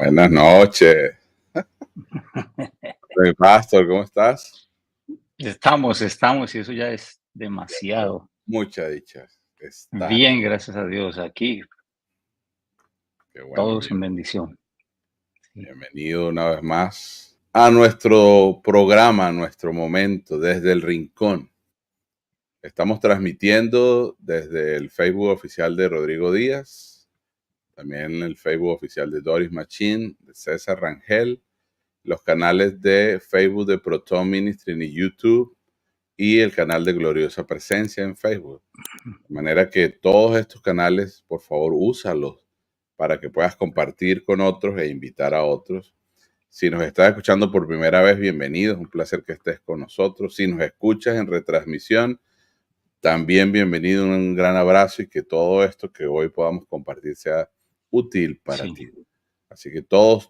Buenas noches, mi pastor, ¿cómo estás? Estamos, y eso ya es demasiado. Mucha dicha. Estar. Bien, gracias a Dios. Aquí, Qué bueno, todos en bendición. Sí, bienvenido una vez más a nuestro programa, a nuestro momento, desde el Rincón. Estamos transmitiendo desde el Facebook oficial de Rodrigo Díaz, también el Facebook oficial de Doris Machín, de César Rangel, los canales de Facebook de Proton Ministry en YouTube y el canal de Gloriosa Presencia en Facebook. De manera que todos estos canales, por favor, úsalos para que puedas compartir con otros e invitar a otros. Si nos estás escuchando por primera vez, bienvenido. Es un placer que estés con nosotros. Si nos escuchas en retransmisión, también bienvenido. Un gran abrazo y que todo esto que hoy podamos compartir sea útil para sí. ti. Así que todos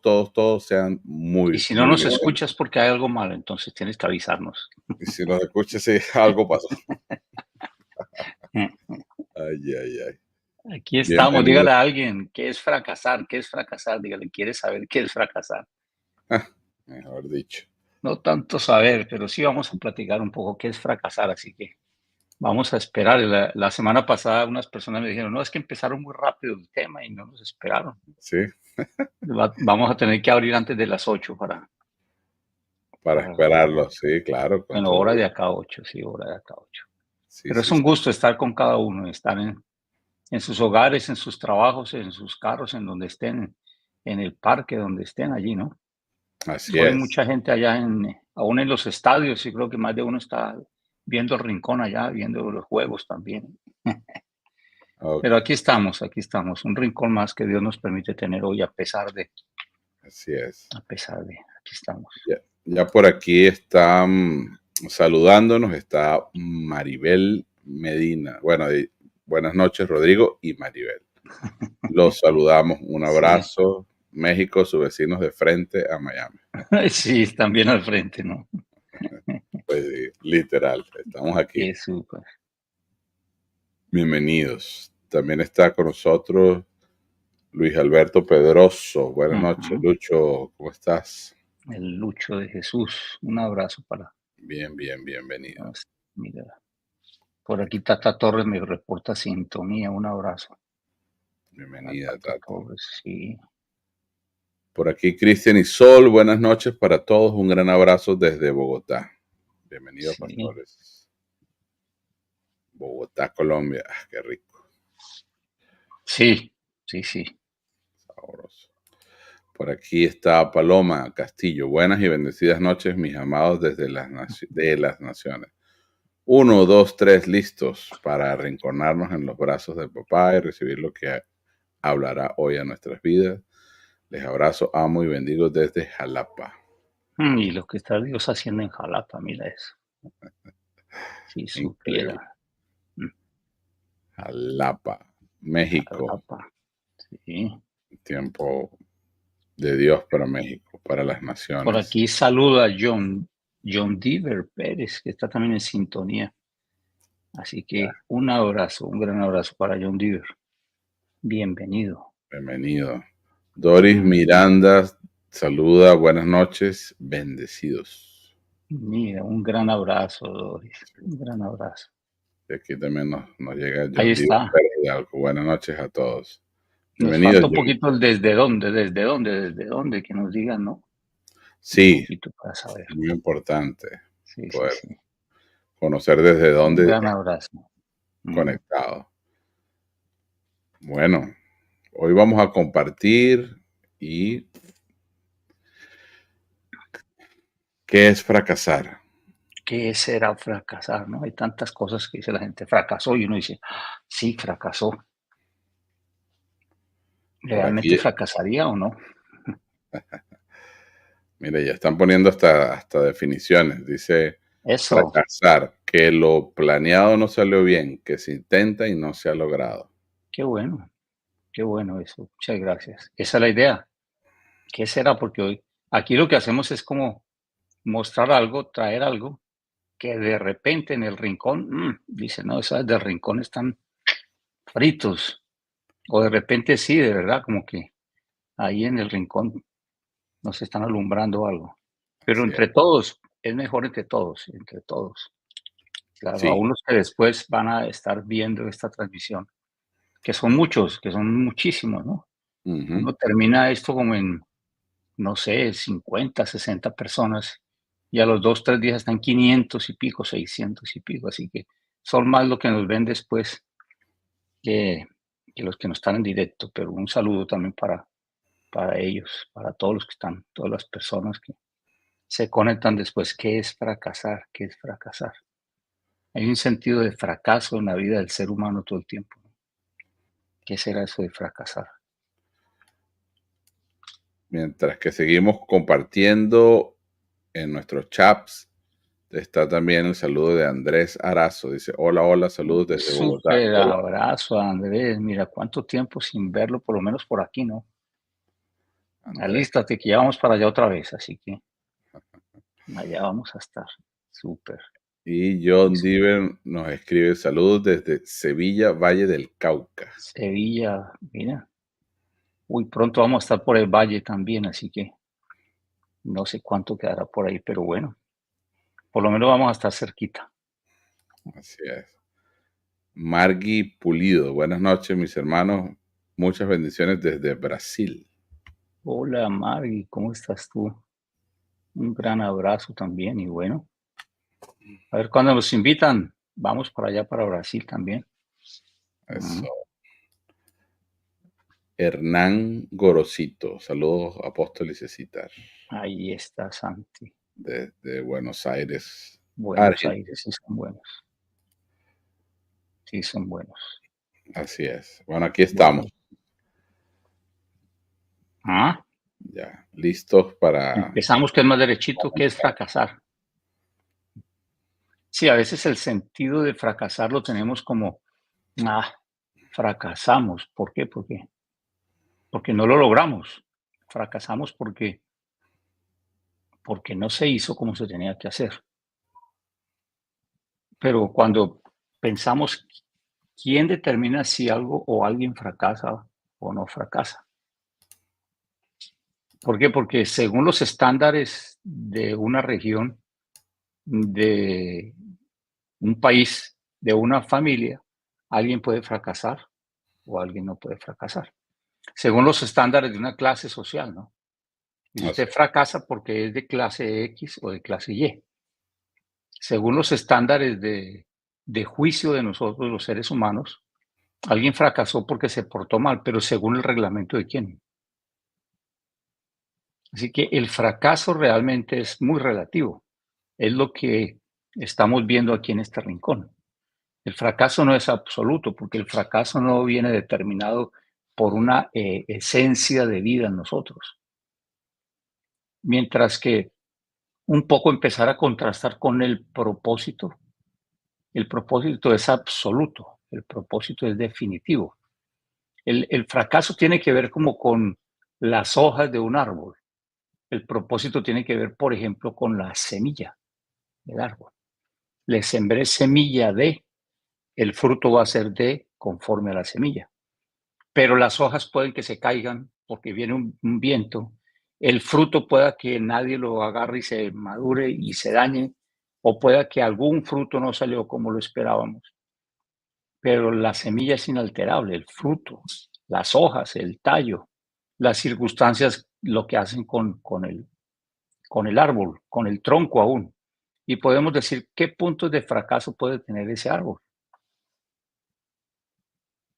sean Y muy, si no muy nos bienvenidos. escuchas porque hay algo malo, entonces tienes que avisarnos. Y si nos escuchas, sí, algo pasó. Ay, ay, ay. Aquí estamos. Bienvenido. Dígale a alguien qué es fracasar, qué es fracasar. Dígale, ¿quieres saber qué es fracasar? Mejor dicho. No tanto saber, pero sí vamos a platicar un poco qué es fracasar. Así que vamos a esperar. La semana pasada unas personas me dijeron, no, es que empezaron muy rápido el tema y no nos esperaron. Sí, Vamos a tener que abrir antes de las 8 para esperarlo, sí, claro, con bueno, todo hora de gusto. acá 8, sí, hora de acá 8. Sí, Pero es sí, un sí. gusto estar con cada uno, estar en sus hogares, en sus trabajos, en sus carros, en donde estén, en el parque, donde estén allí, ¿no? Así Hoy es. mucha gente allá, aún en los estadios, y creo que más de uno está viendo el rincón allá, viendo los juegos también. Ok, Pero aquí estamos, un rincón más que Dios nos permite tener hoy, así es. aquí estamos. Ya por aquí están saludándonos, está Maribel Medina. Bueno, buenas noches, Rodrigo y Maribel. Los saludamos. Un Sí, abrazo. México, sus vecinos de frente a Miami. sí, están bien al frente, ¿no? Pues sí, literal, estamos aquí. Qué súper. Bienvenidos. También está con nosotros Luis Alberto Pedroso. Buenas noches, Ujú. Lucho. ¿Cómo estás? El Lucho de Jesús. Un abrazo para. Bien, bienvenido. Mira, por aquí Tata Torres me reporta sintonía. Un abrazo a Bienvenida, Tata Tata. Torres. Sí, Por aquí Cristian y Sol, buenas noches para todos. Un gran abrazo desde Bogotá. Bienvenidos, sí, pastores. Bogotá, Colombia. Ah, qué rico, sí, sí, sí. sabroso. Por aquí está Paloma Castillo. Buenas y bendecidas noches, mis amados desde de las naciones. Uno, dos, tres, listos para reencontrarnos en los brazos de papá y recibir lo que hablará hoy a nuestras vidas. Les abrazo, amo y bendigo desde Jalapa. Y lo que está Dios haciendo en Jalapa, mira eso. Si Increíble. supiera. Mm, Jalapa, México. Jalapa. Sí. Tiempo de Dios para México, para las Por naciones. aquí saluda a John Diver Pérez, que está también en sintonía. Así que un abrazo, un gran abrazo para John Diver. Bienvenido. Bienvenido. Doris Ujú. Miranda saluda, buenas noches, bendecidos. Mira, un gran abrazo, Doris. Un gran abrazo. Y aquí también nos llega Ahí John Díaz está. Pérez Hidalgo. Buenas noches a todos. Nos Bienvenidos, falta un John. poquito el desde dónde, que nos digan, ¿no? Un Sí, poquito para saber. muy importante Sí, sí, poder sí. conocer desde Un dónde gran abrazo. Ujú. conectado. Bueno, hoy vamos a compartir y qué es fracasar. ¿Qué será fracasar, no? Hay tantas cosas que dice la gente, fracasó, y uno dice: "Ah, sí, fracasó". Por ¿Realmente aquí, fracasaría o no? mire, ya están poniendo hasta definiciones. Dice Eso, fracasar, que lo planeado no salió bien, que se intenta y no se ha logrado. qué qué bueno eso. Muchas gracias. Esa es la idea. ¿Qué será? Porque hoy aquí lo que hacemos es como mostrar algo, traer algo que de repente en el rincón, dice: "No, esas del rincón están fritos". O de repente sí, de verdad, como que ahí en el rincón nos están alumbrando algo. Pero Así entre es. todos, es mejor entre todos, entre todos. Claro, a Sí. unos que después van a estar viendo esta transmisión, que son muchos, que son muchísimos, ¿no? Ujú. Uno termina esto como en, no sé, 50, 60 personas, y a los 2, 3 días están 500 y pico, 600 y pico, así que son más lo que nos ven después que, que los que no están en directo, pero un saludo también para ellos, para todos los que están, todas las personas que se conectan después. ¿Qué es fracasar? ¿Qué es fracasar? Hay un sentido de fracaso en la vida del ser humano todo el tiempo. ¿Qué será eso de fracasar? Mientras que seguimos compartiendo en nuestros chats, está también el saludo de Andrés Arazo. Dice, hola, hola, saludos Un desde Bogotá, súper Colombia. abrazo a Andrés. Mira, cuánto tiempo sin verlo, por lo menos por aquí, ¿no? Andrés. Alístate, que ya vamos para allá otra vez, así que allá vamos a estar. Súper. Y John Diver nos escribe saludos desde Sevilla, Valle del Cauca. Sevilla, mira. Uy, pronto vamos a estar por el valle también, así que no sé cuánto quedará por ahí, pero bueno, por lo menos vamos a estar cerquita. Así es. Margui Pulido, buenas noches, mis hermanos. Muchas bendiciones desde Brasil. Hola, Mari, ¿cómo estás tú? Un gran abrazo también y bueno, a ver cuándo nos invitan. Vamos para allá, para Brasil también. Eso. Mm, Hernán Gorosito, saludos, apóstol y Cecitar, ahí está Santi. desde Buenos Aires, Buenos Argentina. Aires, sí son buenos. Sí son buenos. Así es. Bueno, aquí estamos, Bueno. Ah, ya, listos para empezamos que es más derechito, ¿qué es comenzar. fracasar? Sí, a veces el sentido de fracasar lo tenemos como, ah, fracasamos. ¿Por qué? Porque no lo logramos. Fracasamos porque no se hizo como se tenía que hacer. Pero cuando pensamos, ¿quién determina si algo o alguien fracasa o no fracasa? ¿Por qué? Porque según los estándares de una región, de un país, de una familia, alguien puede fracasar o alguien no puede fracasar. Según los estándares de una clase social, ¿no? Y Así usted fracasa porque es de clase X o de clase Y. Según los estándares de juicio de nosotros, los seres humanos, alguien fracasó porque se portó mal, pero según el reglamento de quién. Así que el fracaso realmente es muy relativo. Es lo que estamos viendo aquí en este rincón. El fracaso no es absoluto, porque el fracaso no viene determinado por una esencia de vida en nosotros. Mientras que un poco empezar a contrastar con el propósito es absoluto, el propósito es definitivo. El fracaso tiene que ver como con las hojas de un árbol. El propósito tiene que ver, por ejemplo, con la semilla del árbol. Le sembré semilla de, el fruto va a ser de conforme a la semilla. Pero las hojas pueden que se caigan porque viene un viento. El fruto pueda que nadie lo agarre y se madure y se dañe, o pueda que algún fruto no salió como lo esperábamos. Pero la semilla es inalterable, el fruto, las hojas, el tallo, las circunstancias, lo que hacen con el árbol, con el tronco aún. Y podemos decir qué puntos de fracaso puede tener ese árbol.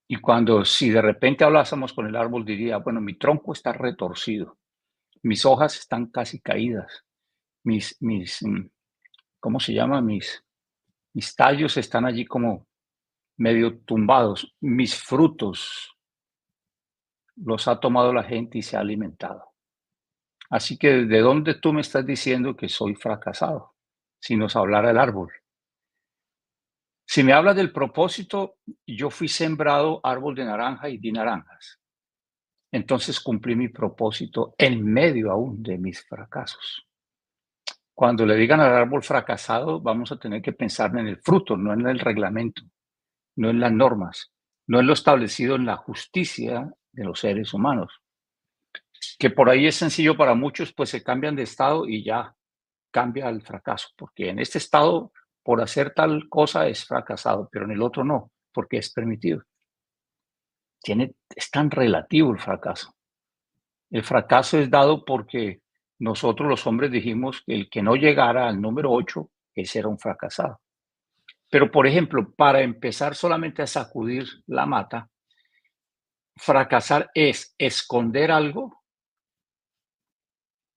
Y cuando, si de repente hablásemos con el árbol, diría, bueno, mi tronco está retorcido, mis hojas están casi caídas, ¿cómo se llama? Mis tallos están allí como medio tumbados, mis frutos los ha tomado la gente y se ha alimentado. Así que, ¿de dónde tú me estás diciendo que soy fracasado? Si nos hablara el árbol. Si me hablas del propósito, yo fui sembrado árbol de naranja y di naranjas. Entonces cumplí mi propósito en medio aún de mis fracasos. Cuando le digan al árbol fracasado, vamos a tener que pensar en el fruto, no en el reglamento, no en las normas, no en lo establecido en la justicia de los seres humanos. que por ahí es sencillo para muchos, pues se cambian de estado y ya cambia el fracaso, porque en este estado, por hacer tal cosa es fracasado, pero en el otro no, porque es permitido. Es tan relativo el fracaso. El fracaso es dado porque nosotros los hombres dijimos que el que no llegara al número 8, ese era un fracasado. Pero, por ejemplo, para empezar solamente a sacudir la mata, fracasar es esconder algo,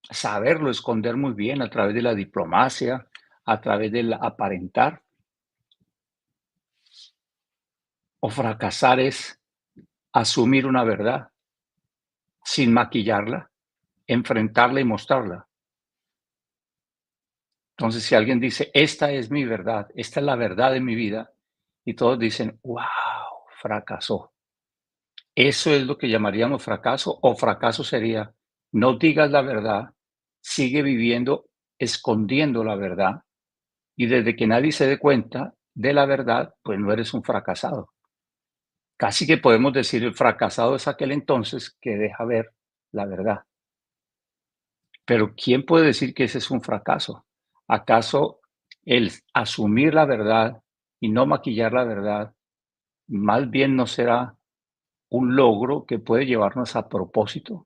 saberlo esconder muy bien a través de la diplomacia, a través del aparentar. O fracasar es asumir una verdad sin maquillarla, enfrentarla y mostrarla. Entonces, si alguien dice, esta es mi verdad, esta es la verdad de mi vida, y todos dicen, wow, fracasó. Eso es lo que llamaríamos fracaso, o fracaso sería, no digas la verdad, sigue viviendo escondiendo la verdad, y desde que nadie se dé cuenta de la verdad, pues no eres un fracasado. Casi que podemos decir el fracasado es aquel entonces que deja ver la verdad. Pero ¿quién puede decir que ese es un fracaso? ¿Acaso el asumir la verdad y no maquillar la verdad, más bien no será un logro que puede llevarnos a propósito?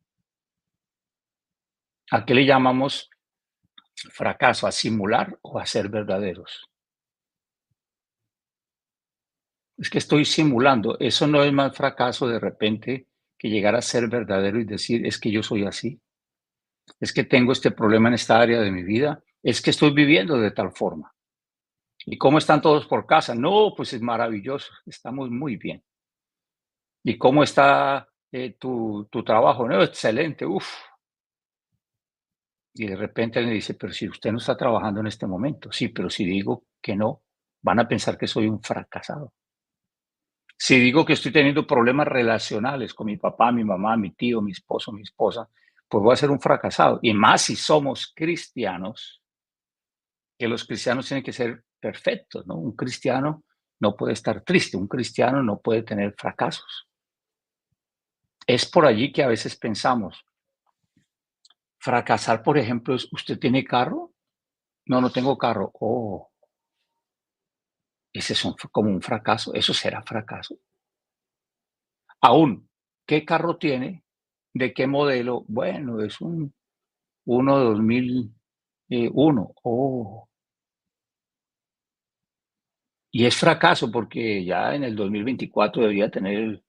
¿A qué le llamamos fracaso? ¿A simular o a ser verdaderos? Es que estoy simulando. Eso no es más fracaso de repente que llegar a ser verdadero y decir, es que yo soy así. Es que tengo este problema en esta área de mi vida. Es que estoy viviendo de tal forma. ¿Y cómo están todos por casa? No, pues es maravilloso, estamos muy bien. ¿Y cómo está tu trabajo? No, excelente, uf. Y de repente me dice, pero si usted no está trabajando en este momento, sí, pero si digo que no, van a pensar que soy un fracasado. Si digo que estoy teniendo problemas relacionales con mi papá, mi mamá, mi tío, mi esposo, mi esposa, pues voy a ser un fracasado. Y más si somos cristianos, que los cristianos tienen que ser perfectos, ¿no? Un cristiano no puede estar triste, un cristiano no puede tener fracasos. Es por allí que a veces pensamos, fracasar, por ejemplo, es, ¿usted tiene carro? No, no tengo carro. Oh, ese es como un fracaso, eso será fracaso. Aún, ¿qué carro tiene? ¿De qué modelo? Bueno, es un 2001. Oh, y es fracaso porque ya en el 2024 debería tener el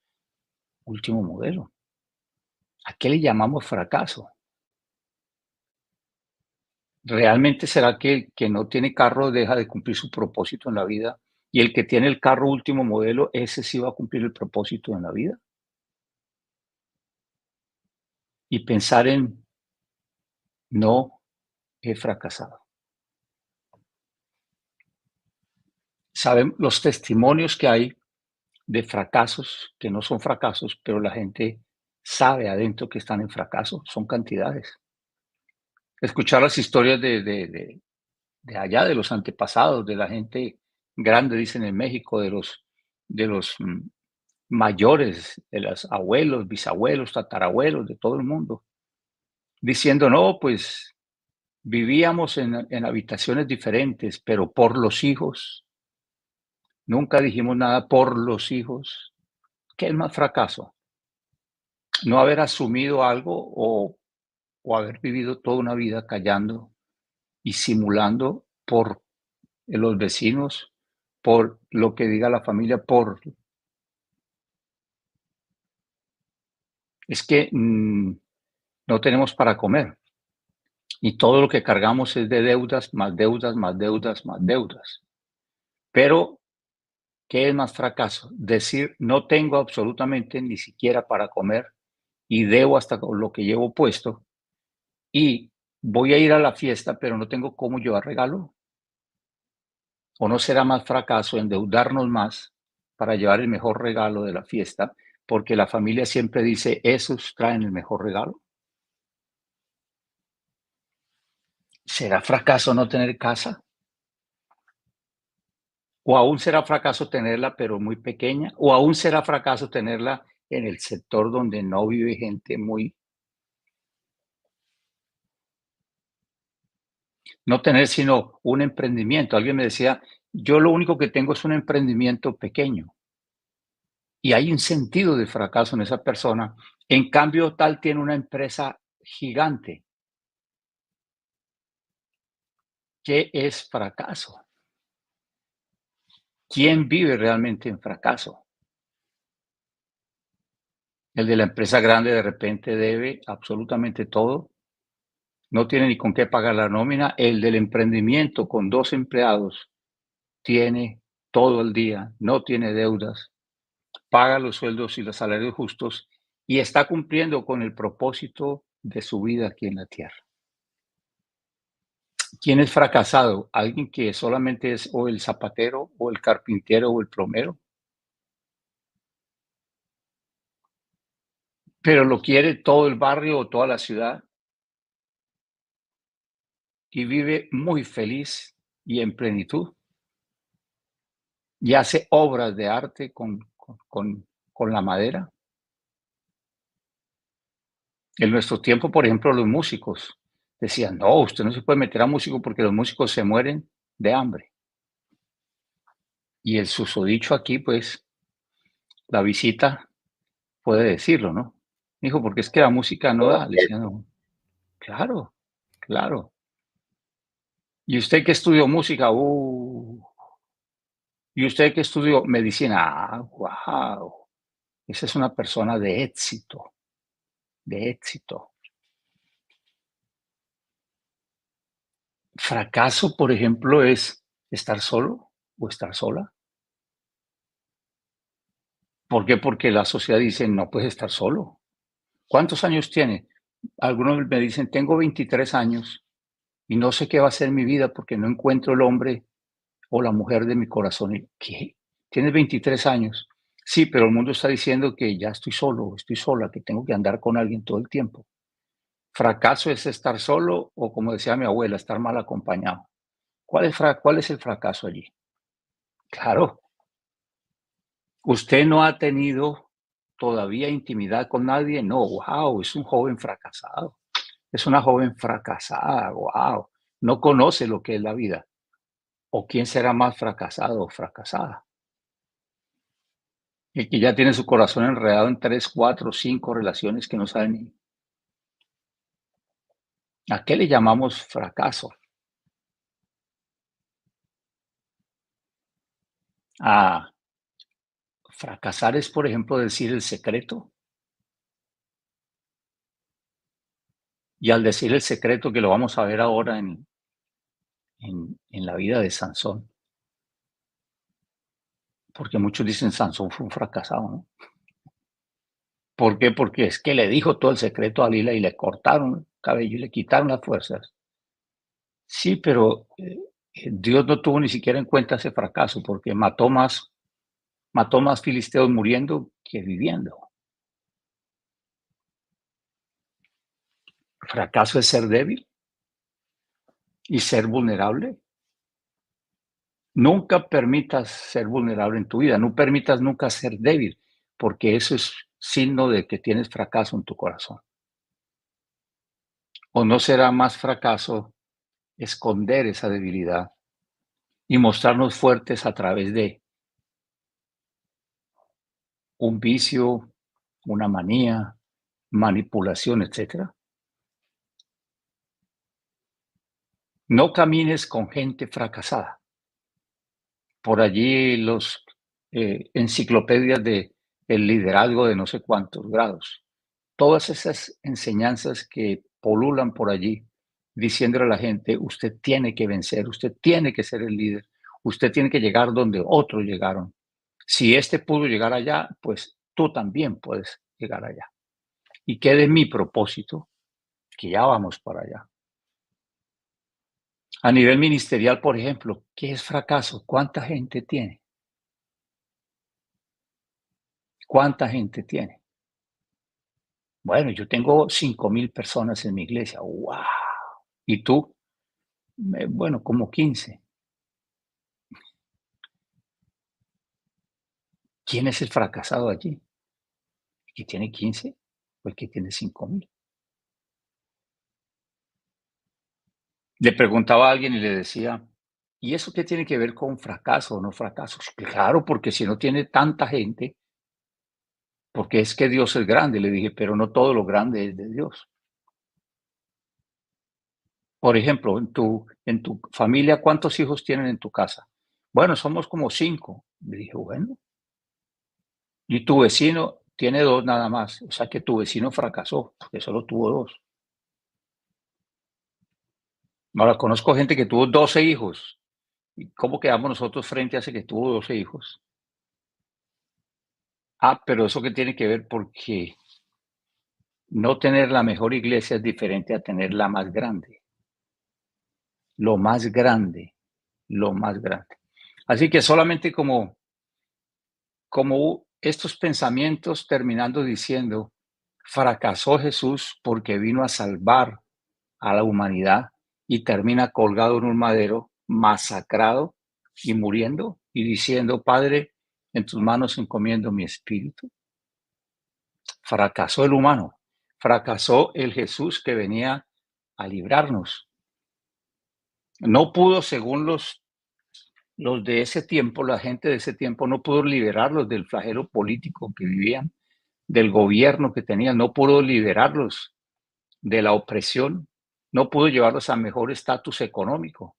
último modelo. ¿A qué le llamamos fracaso? ¿Realmente será que el que no tiene carro deja de cumplir su propósito en la vida? Y el que tiene el carro último modelo, ese sí va a cumplir el propósito en la vida. Y pensar en no he fracasado. Saben los testimonios que hay de fracasos que no son fracasos, pero la gente sabe adentro que están en fracaso, son cantidades. Escuchar las historias de allá, de los antepasados, de la gente grande, dicen en México, de los mayores, de los abuelos, bisabuelos, tatarabuelos, de todo el mundo, diciendo, no, pues vivíamos en habitaciones diferentes, pero por los hijos, nunca dijimos nada por los hijos. ¿Qué es más fracaso? No haber asumido algo o haber vivido toda una vida callando y simulando por los vecinos, por lo que diga la familia, es que no tenemos para comer y todo lo que cargamos es de deudas, más deudas, más deudas, más deudas. Pero, ¿qué es más fracaso? Decir, no tengo absolutamente ni siquiera para comer y debo hasta lo que llevo puesto y voy a ir a la fiesta, pero no tengo cómo llevar regalo. ¿O no será más fracaso endeudarnos más para llevar el mejor regalo de la fiesta? Porque la familia siempre dice, esos traen el mejor regalo. ¿Será fracaso no tener casa? ¿O aún será fracaso tenerla pero muy pequeña? ¿O aún será fracaso tenerla en el sector donde no vive gente muy No tener sino un emprendimiento. Alguien me decía, yo lo único que tengo es un emprendimiento pequeño. Y hay un sentido de fracaso en esa persona. En cambio, tal tiene una empresa gigante. ¿Qué es fracaso? ¿Quién vive realmente en fracaso? El de la empresa grande de repente debe absolutamente todo, no tiene ni con qué pagar la nómina. El del emprendimiento con 2 empleados tiene todo el día, no tiene deudas, paga los sueldos y los salarios justos y está cumpliendo con el propósito de su vida aquí en la tierra. ¿Quién es fracasado? Alguien que solamente es o el zapatero o el carpintero o el plomero, pero lo quiere todo el barrio o toda la ciudad y vive muy feliz y en plenitud y hace obras de arte con la madera. En nuestro tiempo, por ejemplo, los músicos decían, no, usted no se puede meter a músico porque los músicos se mueren de hambre. Y el susodicho aquí, pues, la visita puede decirlo, ¿no? Dijo, porque es que la música no da. Le decía, no, claro, claro. ¿Y usted que estudió música? ¿Y usted que estudió medicina? Ah, wow. Esa es una persona de éxito, de éxito. Fracaso, por ejemplo, es estar solo o estar sola. ¿Por qué? Porque la sociedad dice, no puedes estar solo. ¿Cuántos años tiene? Algunos me dicen, tengo 23 años y no sé qué va a ser mi vida porque no encuentro el hombre o la mujer de mi corazón. Y, ¿qué? ¿Tienes 23 años? Sí, pero el mundo está diciendo que ya estoy solo, estoy sola, que tengo que andar con alguien todo el tiempo. ¿Fracaso es estar solo o, como decía mi abuela, estar mal acompañado? ¿Cuál es el fracaso allí? Claro, usted no ha tenido todavía intimidad con nadie. No, wow, es un joven fracasado. Es una joven fracasada, wow. No conoce lo que es la vida. ¿O quién será más fracasado o fracasada? El que ya tiene su corazón enredado en 3, 4, 5 relaciones que no sabe ni. ¿A qué le llamamos fracaso? A fracasar es, por ejemplo, decir el secreto. Y al decir el secreto, que lo vamos a ver ahora en la vida de Sansón, porque muchos dicen Sansón fue un fracasado, ¿no? ¿Por qué? Porque es que le dijo todo el secreto a Dalila y le cortaron el cabello y le quitaron las fuerzas. Sí, pero Dios no tuvo ni siquiera en cuenta ese fracaso porque mató más filisteos muriendo que viviendo. ¿Fracaso es ser débil y ser vulnerable? Nunca permitas ser vulnerable en tu vida, no permitas nunca ser débil, porque eso es signo de que tienes fracaso en tu corazón. ¿O no será más fracaso esconder esa debilidad y mostrarnos fuertes a través de un vicio, una manía, manipulación, etcétera? No camines con gente fracasada. Por allí los enciclopedias de el liderazgo de no sé cuántos grados. Todas esas enseñanzas que polulan por allí, diciéndole a la gente, usted tiene que vencer, usted tiene que ser el líder, usted tiene que llegar donde otros llegaron. Si este pudo llegar allá, pues tú también puedes llegar allá. Y qué de mi propósito, que ya vamos para allá. A nivel ministerial, por ejemplo, ¿qué es fracaso? ¿Cuánta gente tiene? ¿Cuánta gente tiene? Bueno, yo tengo 5,000 personas en mi iglesia. ¡Wow! ¿Y tú? Bueno, como 15. ¿Quién es el fracasado allí? ¿El que tiene 15 o el que tiene 5,000? Le preguntaba a alguien y le decía, ¿y eso qué tiene que ver con fracaso o no fracaso? Claro, porque si no tiene tanta gente, porque es que Dios es grande, le dije, pero no todo lo grande es de Dios. Por ejemplo, en tu familia, ¿cuántos hijos tienen en tu casa? Bueno, somos como 5. Le dije, bueno, y tu vecino tiene 2 nada más. O sea que tu vecino fracasó, porque solo tuvo 2. Ahora, conozco gente que tuvo 12 hijos. ¿Y cómo quedamos nosotros frente a ese que tuvo 12 hijos? Ah, pero eso qué tiene que ver porque no tener la mejor iglesia es diferente a tener la más grande. Lo más grande, lo más grande. Así que solamente como estos pensamientos terminando diciendo, fracasó Jesús porque vino a salvar a la humanidad y termina colgado en un madero, masacrado y muriendo y diciendo, Padre, en tus manos encomiendo mi espíritu. Fracasó el humano, fracasó el Jesús que venía a librarnos. No pudo, según los de ese tiempo, la gente de ese tiempo, no pudo liberarlos del flagelo político que vivían, del gobierno que tenían, no pudo liberarlos de la opresión, no pudo llevarlos a mejor estatus económico.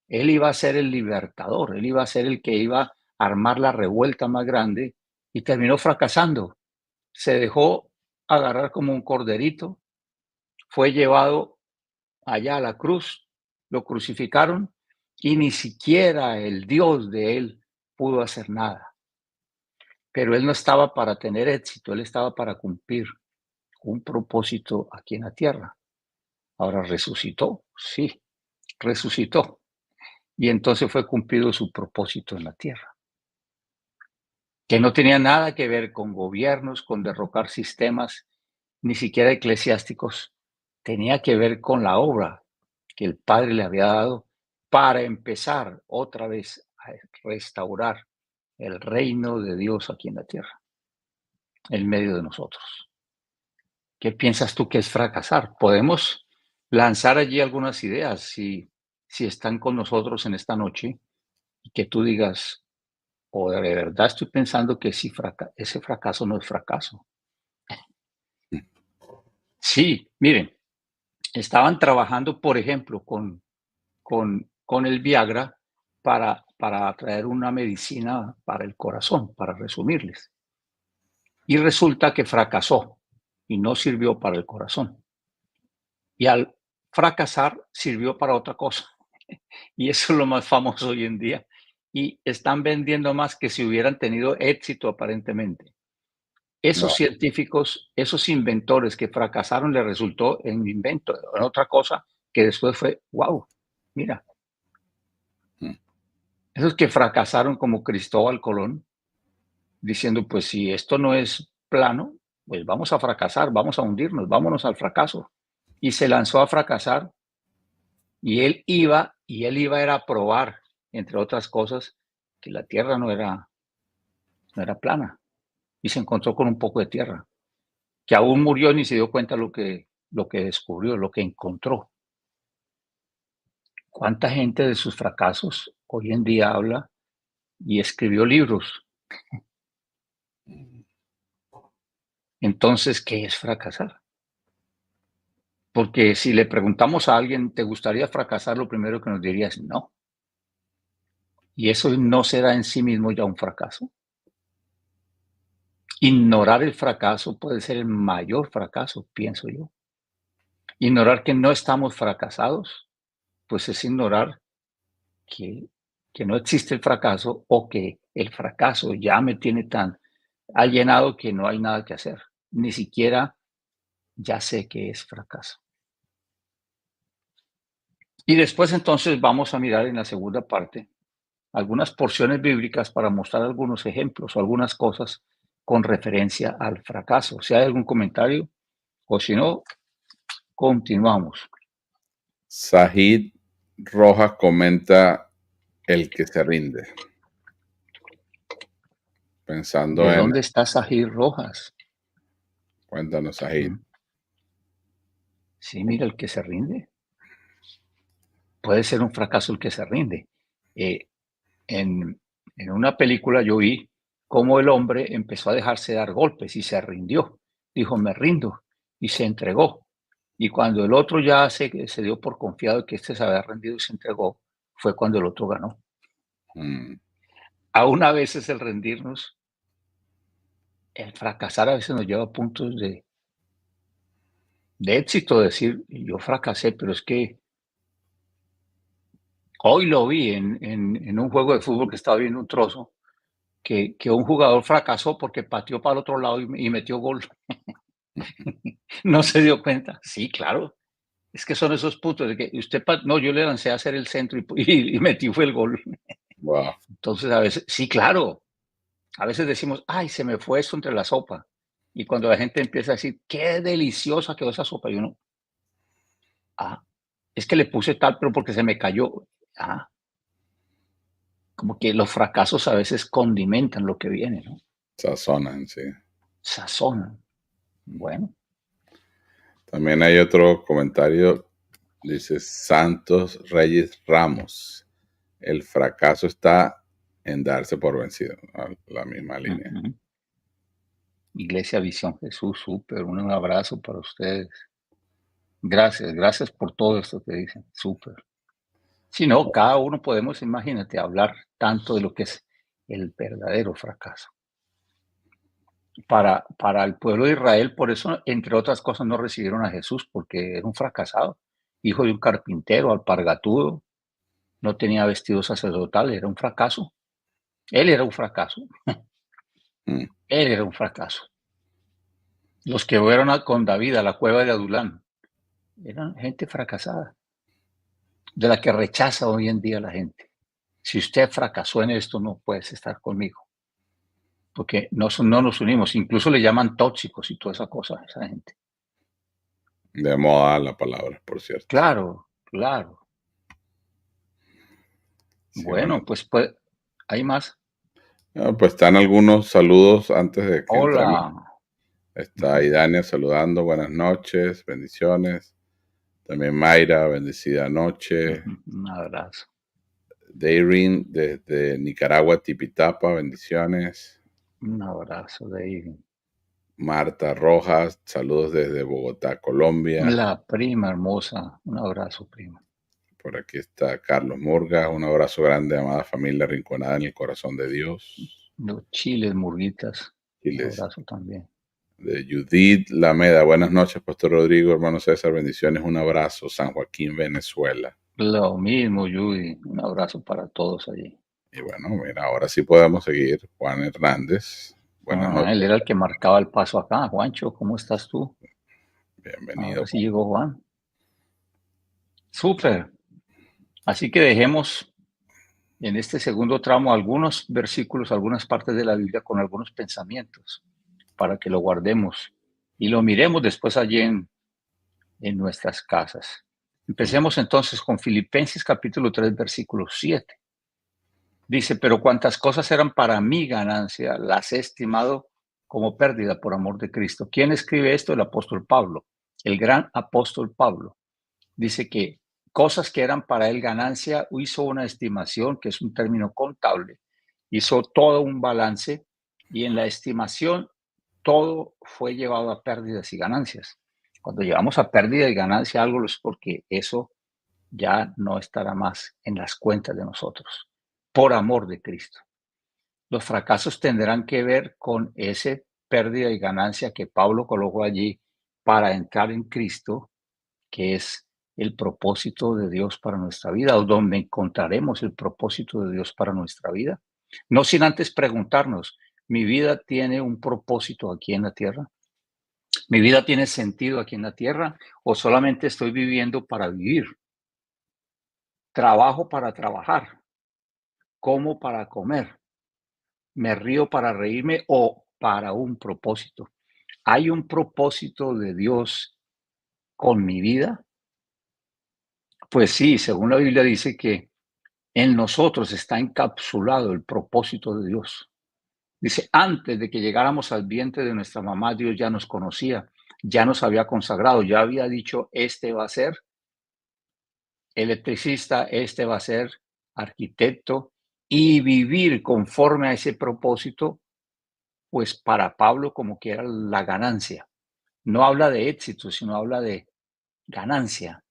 Él iba a ser el libertador, él iba a ser el que iba a armar la revuelta más grande y terminó fracasando. Se dejó agarrar como un corderito, fue llevado allá a la cruz, lo crucificaron y ni siquiera el Dios de él pudo hacer nada. Pero él no estaba para tener éxito, él estaba para cumplir un propósito aquí en la tierra. Ahora resucitó, sí, resucitó. Y entonces fue cumplido su propósito en la tierra, que no tenía nada que ver con gobiernos, con derrocar sistemas, ni siquiera eclesiásticos. Tenía que ver con la obra que el Padre le había dado para empezar otra vez a restaurar el reino de Dios aquí en la tierra, en medio de nosotros. ¿Qué piensas tú que es fracasar? Podemos lanzar allí algunas ideas si están con nosotros en esta noche y que tú digas, o de verdad estoy pensando que ese fracaso no es fracaso. Sí, miren, estaban trabajando, por ejemplo, con el Viagra para traer una medicina para el corazón, para resumirles. Y resulta que fracasó y no sirvió para el corazón. Y al fracasar sirvió para otra cosa. Y eso es lo más famoso hoy en día. Y están vendiendo más que si hubieran tenido éxito aparentemente. Esos No. científicos, esos inventores que fracasaron, le resultó en invento, en otra cosa que después fue, wow, mira, Mm. esos que fracasaron como Cristóbal Colón, diciendo, pues si esto no es plano, pues vamos a fracasar, vamos a hundirnos, vámonos al fracaso. Y se lanzó a fracasar y él iba era a probar, entre otras cosas, que la tierra no era plana. Y se encontró con un poco de tierra, que aún murió ni se dio cuenta lo que descubrió, lo que encontró. ¿Cuánta gente de sus fracasos hoy en día habla y escribió libros? Entonces, ¿qué es fracasar? Porque si le preguntamos a alguien, ¿te gustaría fracasar? Lo primero que nos diría es no. Y eso no será en sí mismo ya un fracaso. Ignorar el fracaso puede ser el mayor fracaso, pienso yo. Ignorar que no estamos fracasados, pues es ignorar que, que no existe el fracaso o que el fracaso ya me tiene ha llenado que no hay nada que hacer. Ni siquiera ya sé que es fracaso. Y después entonces vamos a mirar en la segunda parte algunas porciones bíblicas para mostrar algunos ejemplos o algunas cosas con referencia al fracaso. Si hay algún comentario o si no, continuamos. Sahid Rojas comenta el que se rinde, pensando ¿De en, dónde está Sahir Rojas? cuéntanos Sahid. Sí, mira, el que se rinde. puede ser un fracaso el que se rinde. Eh, en una película yo vi cómo el hombre empezó a dejarse dar golpes y se rindió. Dijo, me rindo, y se entregó. Y cuando el otro ya se dio por confiado de que este se había rendido y se entregó, fue cuando el otro ganó. Mm, Aún a veces el rendirnos, el fracasar a veces nos lleva a puntos de éxito, decir, yo fracasé, pero es que hoy lo vi en un juego de fútbol que estaba viendo un trozo, que un jugador fracasó porque pateó para el otro lado y metió gol. No se dio cuenta. Sí, claro. Es que son esos puntos de que usted, no, yo le lancé a hacer el centro y metí fue el gol. wow. Entonces, a veces, sí, claro. A veces decimos, ay, se me fue esto entre la sopa. Y cuando la gente empieza a decir, qué deliciosa quedó esa sopa, y uno, ah, es que le puse tal, pero porque se me cayó. Ah, como que los fracasos a veces condimentan lo que viene, ¿no? Sazonan, sí. Sazonan. Bueno, También hay otro comentario, dice Santos Reyes Ramos. El fracaso está en darse por vencido. La misma línea. ujú. Iglesia Visión Jesús, súper. Un abrazo para ustedes. Gracias, gracias por todo esto que dicen. Súper. Si no, cada uno podemos, imagínate, hablar tanto de lo que es el verdadero fracaso. Para el pueblo de Israel, por eso, entre otras cosas, no recibieron a Jesús, porque era un fracasado, hijo de un carpintero, alpargatudo, no tenía vestido sacerdotal, era un fracaso. Él era un fracaso, Mm, él era un fracaso. Los que fueron con David a la cueva de Adulán eran gente fracasada, de la que rechaza hoy en día la gente. Si usted fracasó en esto, no puedes estar conmigo, porque no nos unimos. Incluso le llaman tóxicos y toda esa cosa a esa gente. de moda la palabra, por cierto. Claro, claro. Sí, bueno. Bueno, pues hay más. Pues están algunos saludos antes de que entremos. Hola. Está Ujú, Idania saludando, buenas noches, bendiciones. También Mayra, bendecida noche. ujú, un abrazo. Dayrin desde Nicaragua, Tipitapa, bendiciones. Un abrazo, David. Marta Rojas, saludos desde Bogotá, Colombia. La prima hermosa. Un abrazo, prima. Por aquí está Carlos Murgas, un abrazo grande, amada familia rinconada en el corazón de Dios. Los chiles, murguitas. Y Un les abrazo también. de Judith Lameda, buenas noches, Pastor Rodrigo, hermano César, bendiciones, un abrazo, San Joaquín, Venezuela. Lo mismo, Judy. Un abrazo para todos allí. Y bueno, mira, ahora sí podemos seguir. Juan Hernández, buenas Ah, noches, él era el que marcaba el paso acá. Juancho, ¿cómo estás tú? bienvenido, Ahora sí Juan. llegó Juan. Súper. Así que dejemos en este segundo tramo algunos versículos, algunas partes de la Biblia con algunos pensamientos para que lo guardemos y lo miremos después allí en nuestras casas. Empecemos entonces con Filipenses capítulo 3, versículo 7. Dice, pero cuantas cosas eran para mi ganancia, las he estimado como pérdida por amor de Cristo. ¿Quién escribe esto? El apóstol Pablo, el gran apóstol Pablo. Dice que cosas que eran para él ganancia, hizo una estimación, que es un término contable, hizo todo un balance y en la estimación todo fue llevado a pérdidas y ganancias. Cuando llevamos a pérdida y ganancia algo es porque eso ya no estará más en las cuentas de nosotros, por amor de Cristo. Los fracasos tendrán que ver con ese pérdida y ganancia que Pablo colocó allí para entrar en Cristo, que es el propósito de Dios para nuestra vida, o donde encontraremos el propósito de Dios para nuestra vida. No sin antes preguntarnos, ¿mi vida tiene un propósito aquí en la tierra? ¿Mi vida tiene sentido aquí en la tierra? ¿O solamente estoy viviendo para vivir? ¿Trabajo para trabajar? ¿Como para comer? ¿Me río para reírme o para un propósito? ¿Hay un propósito de Dios con mi vida? Pues sí, según la Biblia dice que en nosotros está encapsulado el propósito de Dios. Dice, antes de que llegáramos al vientre de nuestra mamá, Dios ya nos conocía, ya nos había consagrado, ya había dicho, este va a ser electricista, este va a ser arquitecto, y vivir conforme a ese propósito, pues para Pablo como que era la ganancia. No habla de éxito, sino habla de ganancia,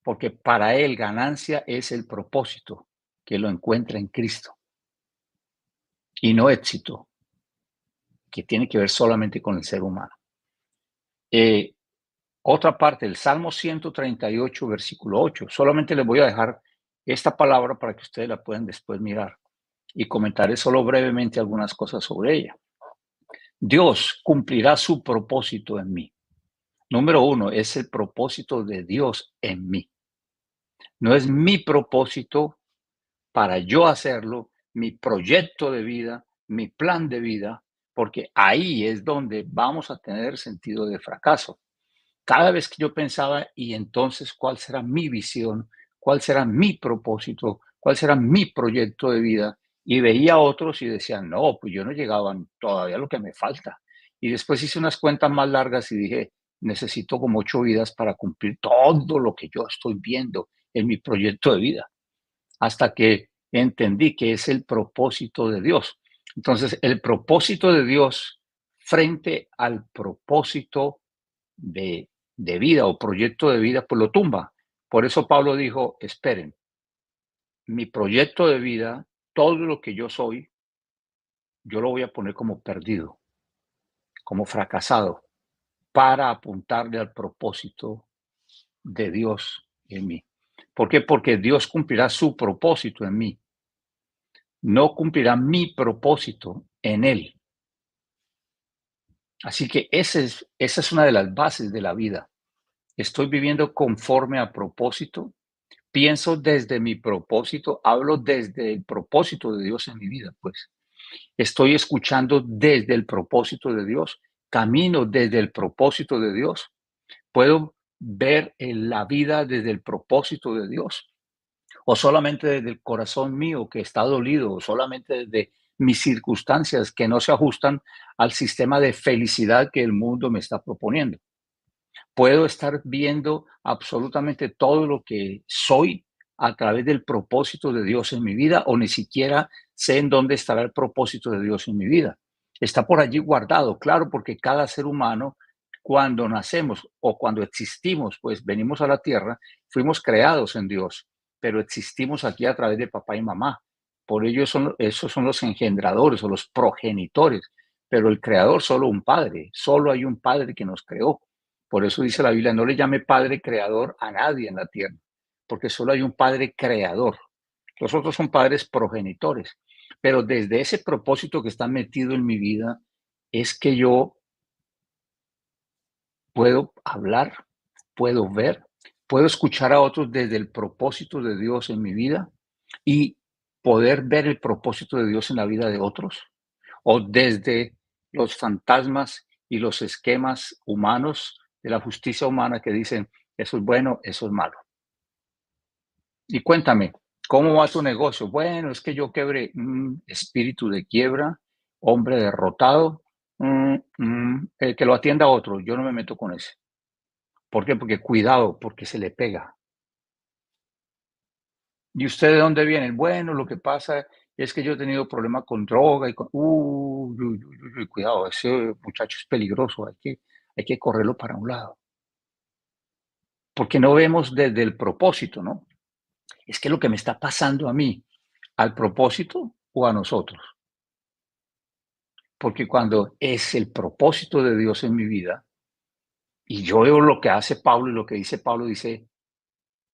porque para él ganancia es el propósito que lo encuentra en Cristo y no éxito, que tiene que ver solamente con el ser humano. Otra parte, el Salmo 138, versículo 8. Solamente les voy a dejar esta palabra para que ustedes la puedan después mirar y comentaré solo brevemente algunas cosas sobre ella. Dios cumplirá su propósito en mí. Número uno, es el propósito de Dios en mí. No es mi propósito para yo hacerlo, mi proyecto de vida, mi plan de vida, porque ahí es donde vamos a tener sentido de fracaso. Cada vez que yo pensaba, y entonces, ¿cuál será mi visión? ¿Cuál será mi propósito? ¿Cuál será mi proyecto de vida? Y veía a otros y decían, no, pues yo no llegaba todavía a lo que me falta. Y después hice unas cuentas más largas y dije, necesito como 8 vidas para cumplir todo lo que yo estoy viendo en mi proyecto de vida. Hasta que entendí que es el propósito de Dios. Entonces, el propósito de Dios frente al propósito de vida o proyecto de vida, pues lo tumba. Por eso Pablo dijo, esperen, mi proyecto de vida, todo lo que yo soy, yo lo voy a poner como perdido, como fracasado, para apuntarle al propósito de Dios en mí. ¿Por qué? Porque Dios cumplirá su propósito en mí, no cumplirá mi propósito en él. Así que esa es una de las bases de la vida. Estoy viviendo conforme a propósito, pienso desde mi propósito, hablo desde el propósito de Dios en mi vida, pues. Estoy escuchando desde el propósito de Dios, camino desde el propósito de Dios, puedo ver en la vida desde el propósito de Dios, o solamente desde el corazón mío que está dolido, o solamente desde mis circunstancias que no se ajustan al sistema de felicidad que el mundo me está proponiendo. Puedo estar viendo absolutamente todo lo que soy a través del propósito de Dios en mi vida, o ni siquiera sé en dónde estará el propósito de Dios en mi vida. Está por allí guardado, claro, porque cada ser humano, cuando nacemos o cuando existimos, pues venimos a la tierra, fuimos creados en Dios, pero existimos aquí a través de papá y mamá. Por ello esos son los engendradores o los progenitores, pero el creador solo un padre, solo hay un padre que nos creó. Por eso dice la Biblia, no le llame padre creador a nadie en la tierra, porque solo hay un padre creador. Los otros son padres progenitores. Pero desde ese propósito que está metido en mi vida, es que yo puedo hablar, puedo ver, puedo escuchar a otros desde el propósito de Dios en mi vida y poder ver el propósito de Dios en la vida de otros, o desde los fantasmas y los esquemas humanos de la justicia humana que dicen, eso es bueno, eso es malo. Y cuéntame, ¿cómo va tu negocio? Bueno, es que yo quebré. Espíritu de quiebra, hombre derrotado, que lo atienda otro. Yo no me meto con ese. ¿Por qué? Porque cuidado, porque se le pega. ¿Y usted de dónde viene? Bueno, lo que pasa es que yo he tenido problemas con droga y con... cuidado, ese muchacho es peligroso, hay que correrlo para un lado. Porque no vemos desde el propósito, ¿no? Es que lo que me está pasando a mí, ¿al propósito o a nosotros? Porque cuando es el propósito de Dios en mi vida, y yo veo lo que hace Pablo y lo que dice Pablo, dice,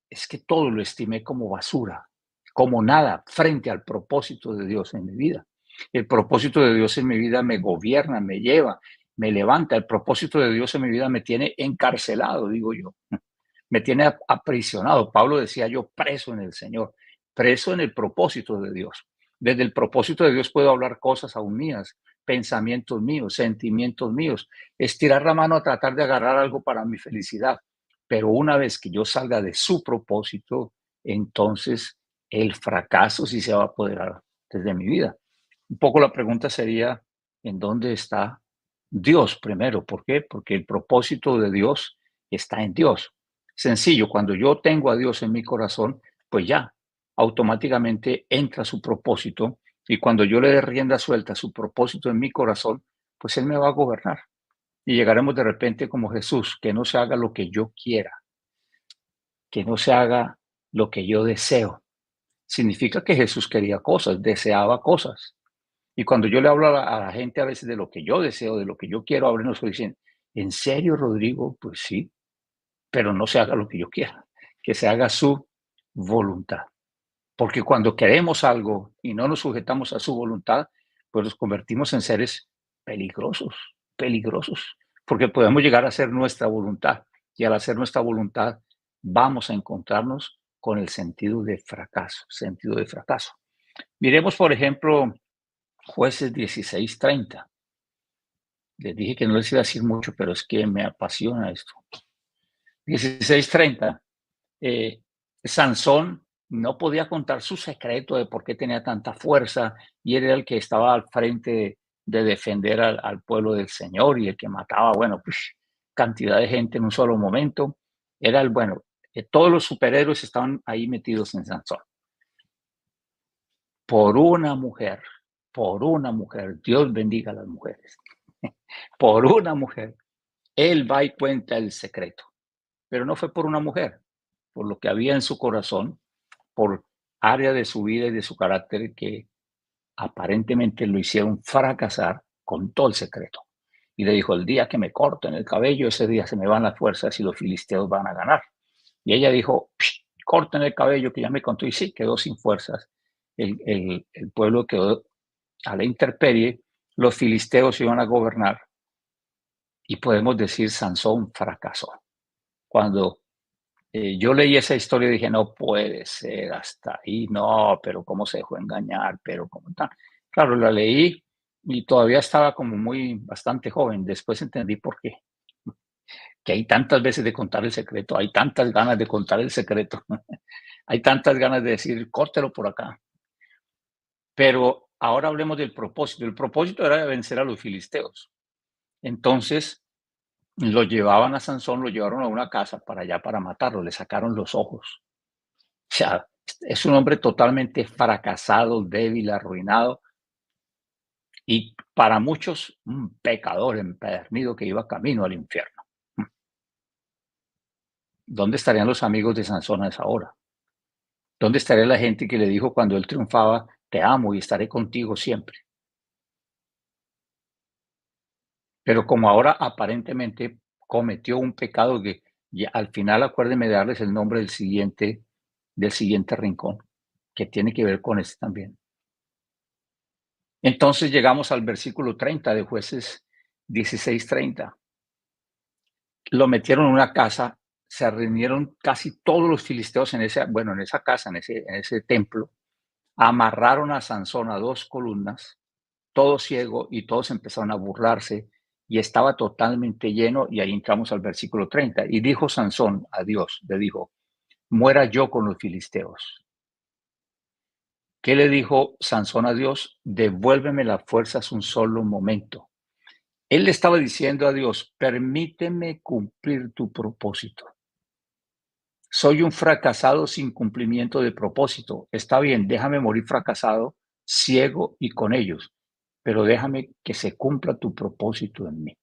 es que todo lo estimé como basura, como nada, frente al propósito de Dios en mi vida. El propósito de Dios en mi vida me gobierna, me lleva, me levanta. El propósito de Dios en mi vida me tiene encarcelado, digo yo. Me tiene aprisionado. Pablo decía yo preso en el Señor, preso en el propósito de Dios. Desde el propósito de Dios puedo hablar cosas aún mías, pensamientos míos, sentimientos míos, estirar la mano a tratar de agarrar algo para mi felicidad. Pero una vez que yo salga de su propósito, entonces el fracaso sí se va a apoderar desde mi vida. Un poco la pregunta sería, ¿en dónde está Dios primero? ¿Por qué? Porque el propósito de Dios está en Dios. Sencillo, cuando yo tengo a Dios en mi corazón, pues ya, automáticamente entra su propósito y cuando yo le dé rienda suelta a su propósito en mi corazón, pues Él me va a gobernar. Y llegaremos de repente como Jesús, que no se haga lo que yo quiera, que no se haga lo que yo deseo. Significa que Jesús quería cosas, deseaba cosas. Y cuando yo le hablo a la gente a veces de lo que yo deseo, de lo que yo quiero, ahora no estoy diciendo, ¿en serio, Rodrigo? Pues sí, pero no se haga lo que yo quiera, que se haga su voluntad. Porque cuando queremos algo y no nos sujetamos a su voluntad, pues nos convertimos en seres peligrosos, peligrosos, porque podemos llegar a ser nuestra voluntad y al hacer nuestra voluntad vamos a encontrarnos con el sentido de fracaso, sentido de fracaso. Miremos, por ejemplo, Jueces 16:30. Les dije que no les iba a decir mucho, pero es que me apasiona esto. 16:30. Sansón no podía contar su secreto de por qué tenía tanta fuerza y él era el que estaba al frente de defender al pueblo del Señor y el que mataba, bueno, pues cantidad de gente en un solo momento. Era el bueno, todos los superhéroes estaban ahí metidos en Sansón. Por una mujer, Dios bendiga a las mujeres, por una mujer, él va y cuenta el secreto, pero no fue por una mujer, por lo que había en su corazón, por área de su vida y de su carácter que aparentemente lo hicieron fracasar, con todo el secreto. Y le dijo, el día que me corten el cabello, ese día se me van las fuerzas y los filisteos van a ganar. Y ella dijo, corten el cabello que ya me contó. Y sí, quedó sin fuerzas. El pueblo quedó a la intemperie, los filisteos iban a gobernar. Y podemos decir, Sansón fracasó. Cuando yo leí esa historia y dije, no puede ser hasta ahí, no, pero cómo se dejó engañar, pero cómo tal. Claro, la leí y todavía estaba como bastante joven. Después entendí por qué. Que hay tantas veces de contar el secreto, hay tantas ganas de contar el secreto, hay tantas ganas de decir, córtelo por acá. Pero ahora hablemos del propósito. El propósito era de vencer a los filisteos. Entonces, lo llevaban a Sansón, lo llevaron a una casa para allá para matarlo, le sacaron los ojos. O sea, es un hombre totalmente fracasado, débil, arruinado y para muchos un pecador empedernido que iba camino al infierno. ¿Dónde estarían los amigos de Sansón a esa hora? ¿Dónde estaría la gente que le dijo cuando él triunfaba, te amo y estaré contigo siempre? Pero como ahora aparentemente cometió un pecado que al final acuérdenme de darles el nombre del siguiente rincón, que tiene que ver con este también. Entonces llegamos al versículo 30 de Jueces 16:30. Lo metieron en una casa, se reunieron casi todos los filisteos en esa casa, en ese templo, amarraron a Sansón a 2 columnas, todo ciego, y todos empezaron a burlarse, y estaba totalmente lleno, y ahí entramos al versículo 30. Y dijo Sansón a Dios, le dijo, muera yo con los filisteos. ¿Qué le dijo Sansón a Dios? Devuélveme las fuerzas un solo momento. Él le estaba diciendo a Dios, permíteme cumplir tu propósito. Soy un fracasado sin cumplimiento de propósito. Está bien, déjame morir fracasado, ciego y con ellos, pero déjame que se cumpla tu propósito en mí.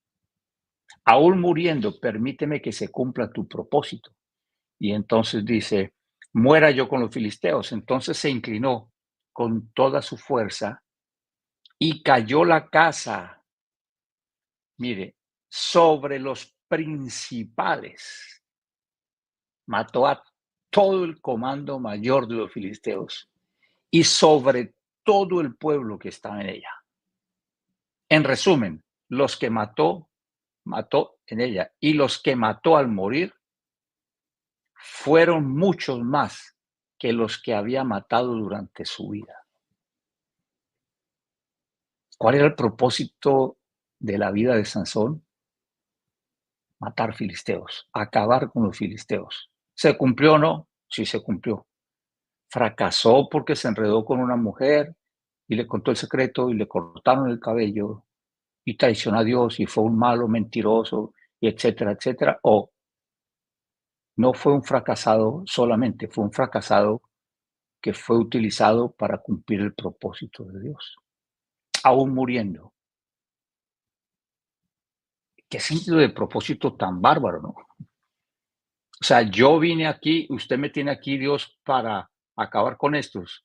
Aún muriendo, permíteme que se cumpla tu propósito. Y entonces dice, muera yo con los filisteos. Entonces se inclinó con toda su fuerza y cayó la casa, mire, sobre los principales. Mató a todo el comando mayor de los filisteos y sobre todo el pueblo que estaba en ella. En resumen, los que mató en ella, y los que mató al morir fueron muchos más que los que había matado durante su vida. ¿Cuál era el propósito de la vida de Sansón? Matar filisteos, acabar con los filisteos. ¿Se cumplió o no? Sí, se cumplió. Fracasó porque se enredó con una mujer y le contó el secreto y le cortaron el cabello y traicionó a Dios y fue un malo mentiroso, y etcétera, etcétera. O no fue un fracasado solamente, fue un fracasado que fue utilizado para cumplir el propósito de Dios, aún muriendo. Qué sentido de propósito tan bárbaro, ¿no? O sea, yo vine aquí, usted me tiene aquí, Dios, para acabar con estos.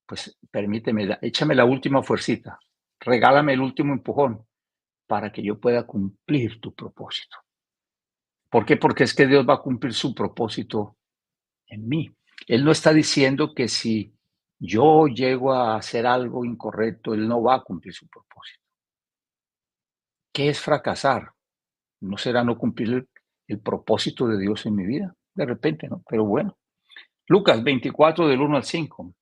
Pues permíteme, échame la última fuercita, regálame el último empujón para que yo pueda cumplir tu propósito. ¿Por qué? Porque es que Dios va a cumplir su propósito en mí. Él no está diciendo que si yo llego a hacer algo incorrecto, Él no va a cumplir su propósito. ¿Qué es fracasar? ¿No será no cumplir el propósito de Dios en mi vida? De repente, ¿no? Pero bueno. Lucas 24, del 1 al 5.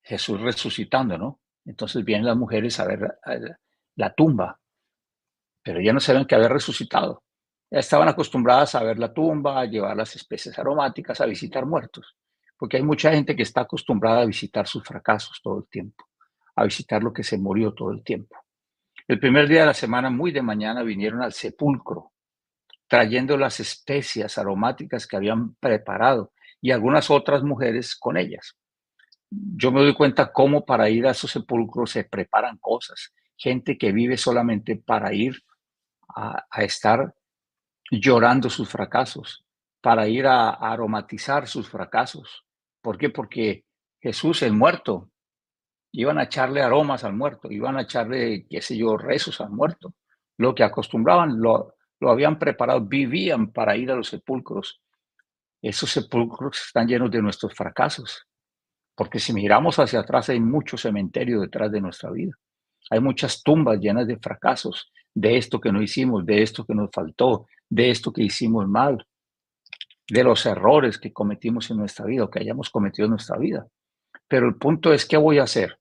Jesús resucitando, ¿no? Entonces vienen las mujeres a ver la tumba, pero ya no saben que había resucitado. Ya estaban acostumbradas a ver la tumba, a llevar las especies aromáticas, a visitar muertos, porque hay mucha gente que está acostumbrada a visitar sus fracasos todo el tiempo, a visitar lo que se murió todo el tiempo. El primer día de la semana, muy de mañana, vinieron al sepulcro, trayendo las especias aromáticas que habían preparado y algunas otras mujeres con ellas. Yo me doy cuenta cómo para ir a esos sepulcros se preparan cosas. Gente que vive solamente para ir a estar llorando sus fracasos, para ir a aromatizar sus fracasos. ¿Por qué? Porque Jesús, el muerto, iban a echarle aromas al muerto, iban a echarle, qué sé yo, rezos al muerto. Lo que acostumbraban, lo habían preparado, vivían para ir a los sepulcros. Esos sepulcros están llenos de nuestros fracasos, porque si miramos hacia atrás hay mucho cementerio detrás de nuestra vida. Hay muchas tumbas llenas de fracasos, de esto que no hicimos, de esto que nos faltó, de esto que hicimos mal, de los errores que cometimos en nuestra vida o que hayamos cometido en nuestra vida. Pero el punto es, ¿qué voy a hacer?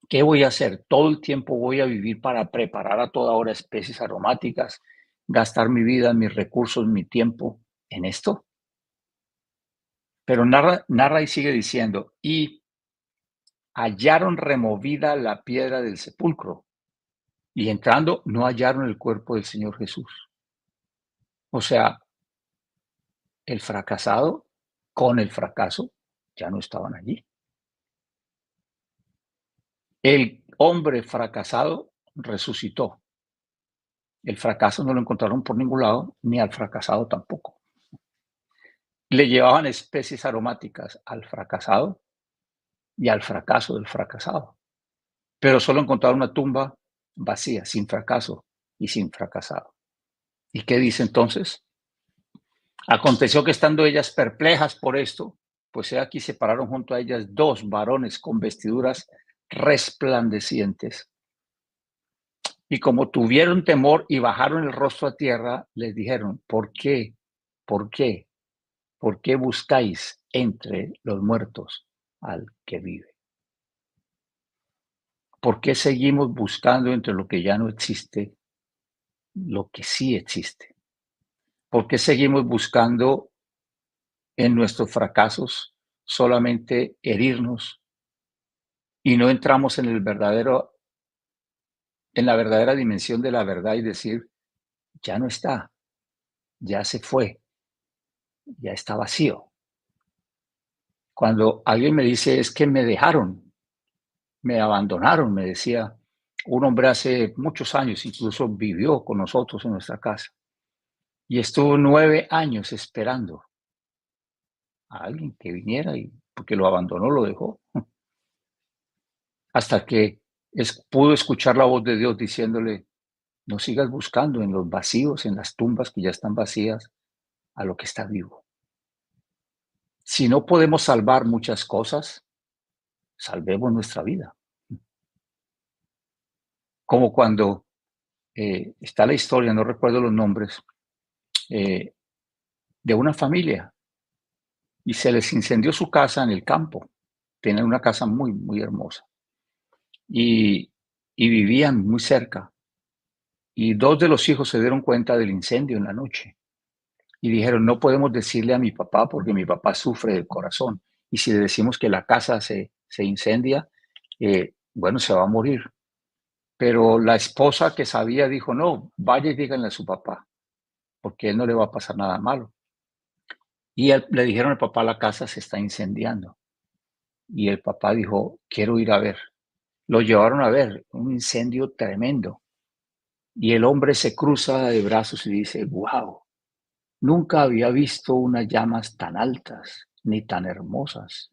¿Qué voy a hacer? Todo el tiempo voy a vivir para preparar a toda hora especies aromáticas, gastar mi vida, mis recursos, mi tiempo en esto. Pero narra y sigue diciendo, y hallaron removida la piedra del sepulcro, y entrando no hallaron el cuerpo del Señor Jesús. O sea, el fracasado con el fracaso ya no estaban allí. El hombre fracasado resucitó. El fracaso no lo encontraron por ningún lado, ni al fracasado tampoco. Le llevaban especies aromáticas al fracasado y al fracaso del fracasado, pero solo encontraron una tumba vacía, sin fracaso y sin fracasado. ¿Y qué dice entonces? Aconteció que estando ellas perplejas por esto, pues he aquí se pararon junto a ellas dos varones con vestiduras resplandecientes. Y como tuvieron temor y bajaron el rostro a tierra, les dijeron, ¿por qué? ¿Por qué? ¿Por qué buscáis entre los muertos al que vive? ¿Por qué seguimos buscando entre lo que ya no existe lo que sí existe? ¿Por qué seguimos buscando en nuestros fracasos solamente herirnos y no entramos en la verdadera dimensión de la verdad y decir, ya no está, ya se fue, ya está vacío? Cuando alguien me dice, es que me dejaron, me abandonaron, me decía un hombre hace muchos años, incluso vivió con nosotros en nuestra casa y estuvo 9 años esperando a alguien que viniera y porque lo abandonó, lo dejó, hasta que pudo escuchar la voz de Dios diciéndole, no sigas buscando en los vacíos, en las tumbas que ya están vacías, a lo que está vivo. Si no podemos salvar muchas cosas, salvemos nuestra vida. Como cuando está la historia, no recuerdo los nombres, de una familia y se les incendió su casa en el campo. Tenían una casa muy, muy hermosa y vivían muy cerca. Y 2 de los hijos se dieron cuenta del incendio en la noche y dijeron, no podemos decirle a mi papá porque mi papá sufre del corazón. Y si le decimos que la casa se incendia, bueno, se va a morir. Pero la esposa que sabía dijo, no, vaya y díganle a su papá, porque a él no le va a pasar nada malo. Y le dijeron al papá, la casa se está incendiando. Y el papá dijo, quiero ir a ver. Lo llevaron a ver, un incendio tremendo. Y el hombre se cruza de brazos y dice, wow, nunca había visto unas llamas tan altas ni tan hermosas.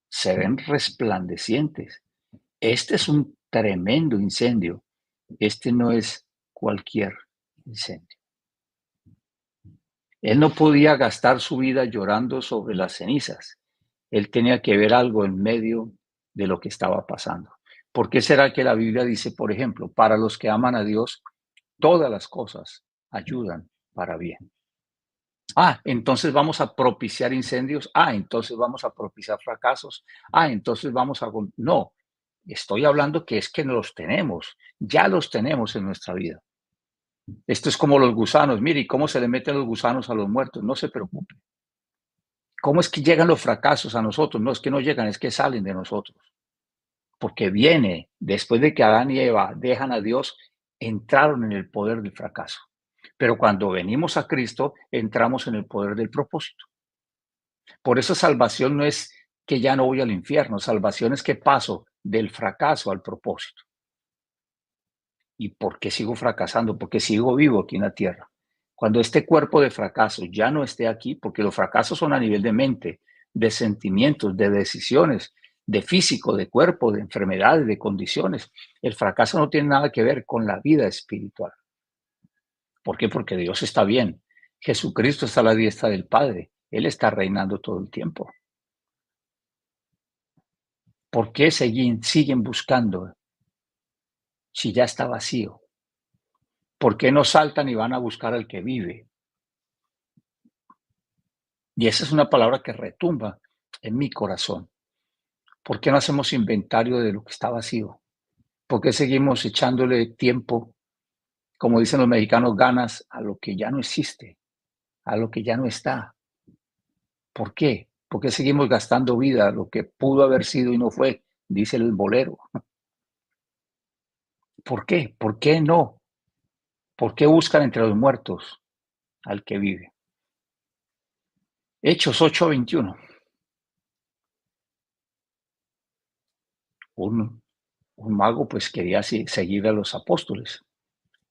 Se ven resplandecientes. Este es un tremendo incendio. Este no es cualquier incendio. Él no podía gastar su vida llorando sobre las cenizas. Él tenía que ver algo en medio de lo que estaba pasando. ¿Por qué será que la Biblia dice, por ejemplo, para los que aman a Dios, todas las cosas ayudan para bien? Entonces vamos a propiciar incendios. Entonces vamos a propiciar fracasos. Entonces vamos a... No, estoy hablando que es que los tenemos, ya los tenemos en nuestra vida. Esto es como los gusanos. Mire, ¿y cómo se le meten los gusanos a los muertos? No se preocupe. ¿Cómo es que llegan los fracasos a nosotros? No es que no llegan, es que salen de nosotros. Porque viene, después de que Adán y Eva dejan a Dios, entraron en el poder del fracaso. Pero cuando venimos a Cristo, entramos en el poder del propósito. Por eso salvación no es que ya no voy al infierno, salvación es que paso del fracaso al propósito. ¿Y por qué sigo fracasando? Porque sigo vivo aquí en la tierra. Cuando este cuerpo de fracaso ya no esté aquí, porque los fracasos son a nivel de mente, de sentimientos, de decisiones, de físico, de cuerpo, de enfermedades, de condiciones. El fracaso no tiene nada que ver con la vida espiritual. ¿Por qué? Porque Dios está bien. Jesucristo está a la diestra del Padre. Él está reinando todo el tiempo. ¿Por qué siguen buscando si ya está vacío? ¿Por qué no saltan y van a buscar al que vive? Y esa es una palabra que retumba en mi corazón. ¿Por qué no hacemos inventario de lo que está vacío? ¿Por qué seguimos echándole tiempo, como dicen los mexicanos, ganas a lo que ya no existe, a lo que ya no está? ¿Por qué? ¿Por qué seguimos gastando vida, lo que pudo haber sido y no fue? Dice el bolero. ¿Por qué? ¿Por qué no? ¿Por qué buscan entre los muertos al que vive? Hechos 8:21. Un mago pues quería seguir a los apóstoles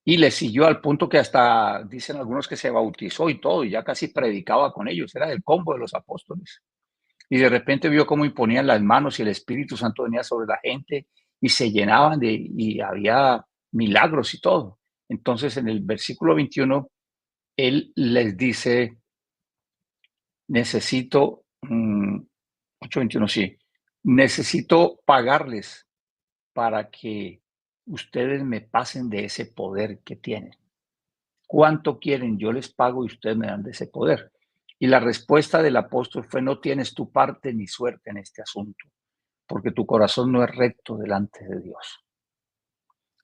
y les siguió al punto que hasta dicen algunos que se bautizó y todo, y ya casi predicaba con ellos, era el combo de los apóstoles. Y de repente vio cómo imponían las manos y el Espíritu Santo venía sobre la gente y se llenaban y había milagros y todo. Entonces en el versículo 21, él les dice, necesito, 8:21, sí, necesito pagarles para que ustedes me pasen de ese poder que tienen. ¿Cuánto quieren? Yo les pago y ustedes me dan de ese poder. Y la respuesta del apóstol fue, no tienes tu parte ni suerte en este asunto, porque tu corazón no es recto delante de Dios.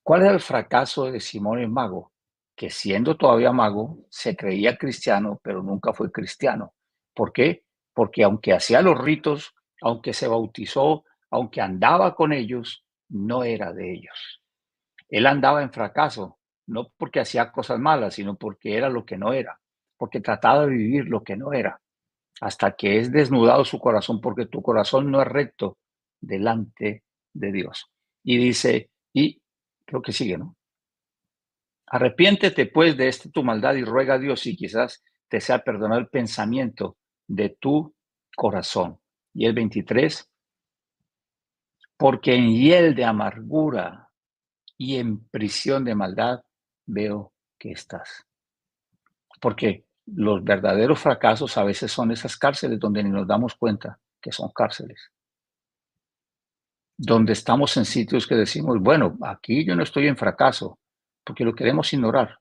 ¿Cuál era el fracaso de Simón el mago? Que siendo todavía mago, se creía cristiano, pero nunca fue cristiano. ¿Por qué? Porque aunque hacía los ritos, aunque se bautizó, aunque andaba con ellos, no era de ellos. Él andaba en fracaso, no porque hacía cosas malas, sino porque era lo que no era, porque trataba de vivir lo que no era, hasta que es desnudado su corazón, porque tu corazón no es recto delante de Dios. Y dice, y creo que sigue, ¿no? Arrepiéntete pues de esta tu maldad y ruega a Dios y quizás te sea perdonado el pensamiento de tu corazón. Y el 23, porque en hiel de amargura y en prisión de maldad veo que estás. Porque los verdaderos fracasos a veces son esas cárceles donde ni nos damos cuenta que son cárceles. Donde estamos en sitios que decimos, bueno, aquí yo no estoy en fracaso, porque lo queremos ignorar.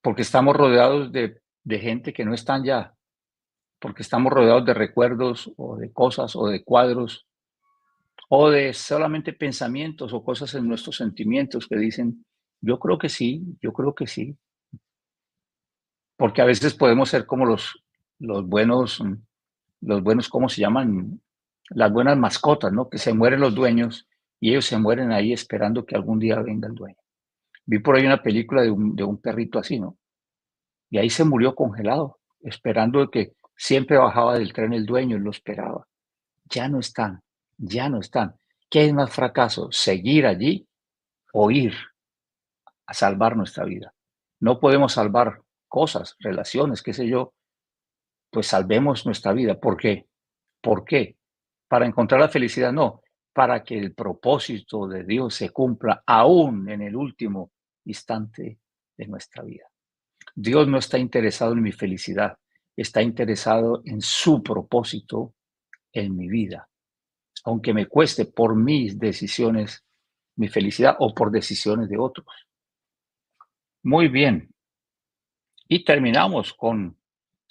Porque estamos rodeados de gente que no están ya. Porque estamos rodeados de recuerdos o de cosas o de cuadros o de solamente pensamientos o cosas en nuestros sentimientos que dicen, yo creo que sí, yo creo que sí. Porque a veces podemos ser como los buenos, ¿cómo se llaman? Las buenas mascotas, ¿no? Que se mueren los dueños y ellos se mueren ahí esperando que algún día venga el dueño. Vi por ahí una película de un perrito así, ¿no? Y ahí se murió congelado, esperando que siempre bajaba del tren el dueño y lo esperaba. Ya no están, ya no están. ¿Qué es más fracaso? ¿Seguir allí o ir a salvar nuestra vida? No podemos salvar cosas, relaciones, qué sé yo, pues salvemos nuestra vida. ¿Por qué? ¿Por qué? Para encontrar la felicidad, no, para que el propósito de Dios se cumpla aún en el último instante de nuestra vida. Dios no está interesado en mi felicidad, está interesado en su propósito en mi vida, aunque me cueste por mis decisiones mi felicidad o por decisiones de otros. Muy bien, y terminamos con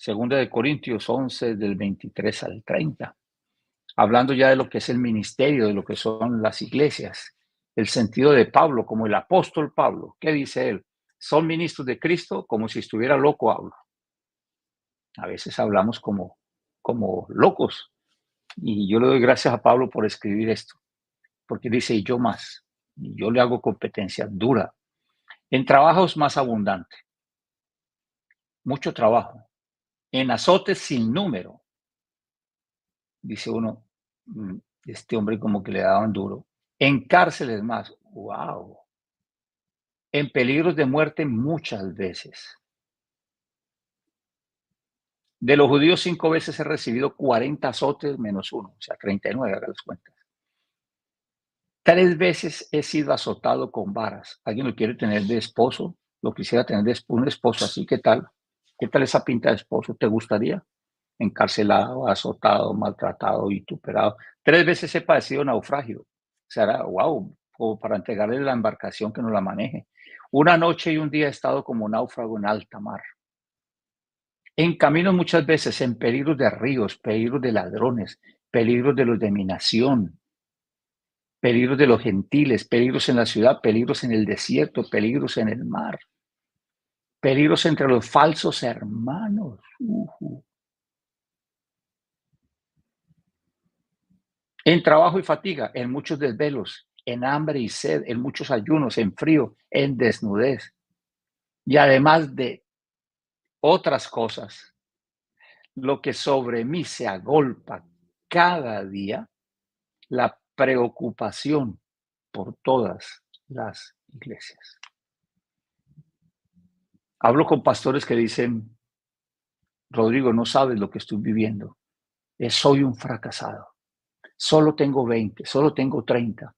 2 Corintios 11 del 23 al 30, hablando ya de lo que es el ministerio, de lo que son las iglesias, el sentido de Pablo como el apóstol Pablo. ¿Qué dice él? Son ministros de Cristo, como si estuviera loco hablo. A veces hablamos como locos. Y yo le doy gracias a Pablo por escribir esto, porque dice, y yo más, y yo le hago competencia dura, en trabajos más abundante, mucho trabajo, en azotes sin número, dice uno, este hombre como que le daban duro, en cárceles más, wow, en peligros de muerte muchas veces. De los judíos 5 veces he recibido 40 azotes menos uno, o sea, 39, haga las cuentas. 3 veces he sido azotado con varas. ¿Alguien lo quiere tener de esposo? Lo quisiera tener de un esposo así. ¿Qué tal? ¿Qué tal esa pinta de esposo? ¿Te gustaría? Encarcelado, azotado, maltratado, vituperado. 3 veces he padecido naufragio. O sea, wow, como para entregarle la embarcación que no la maneje. Una noche y un día he estado como náufrago en alta mar. En camino muchas veces, en peligros de ríos, peligros de ladrones, peligros de los de mi nación, peligros de los gentiles, peligros en la ciudad, peligros en el desierto, peligros en el mar, peligros entre los falsos hermanos. En trabajo y fatiga, en muchos desvelos, en hambre y sed, en muchos ayunos, en frío, en desnudez. Y además de otras cosas, lo que sobre mí se agolpa cada día, la preocupación por todas las iglesias. Hablo con pastores que dicen, Rodrigo, no sabes lo que estoy viviendo. Soy un fracasado. Solo tengo 20, solo tengo 30.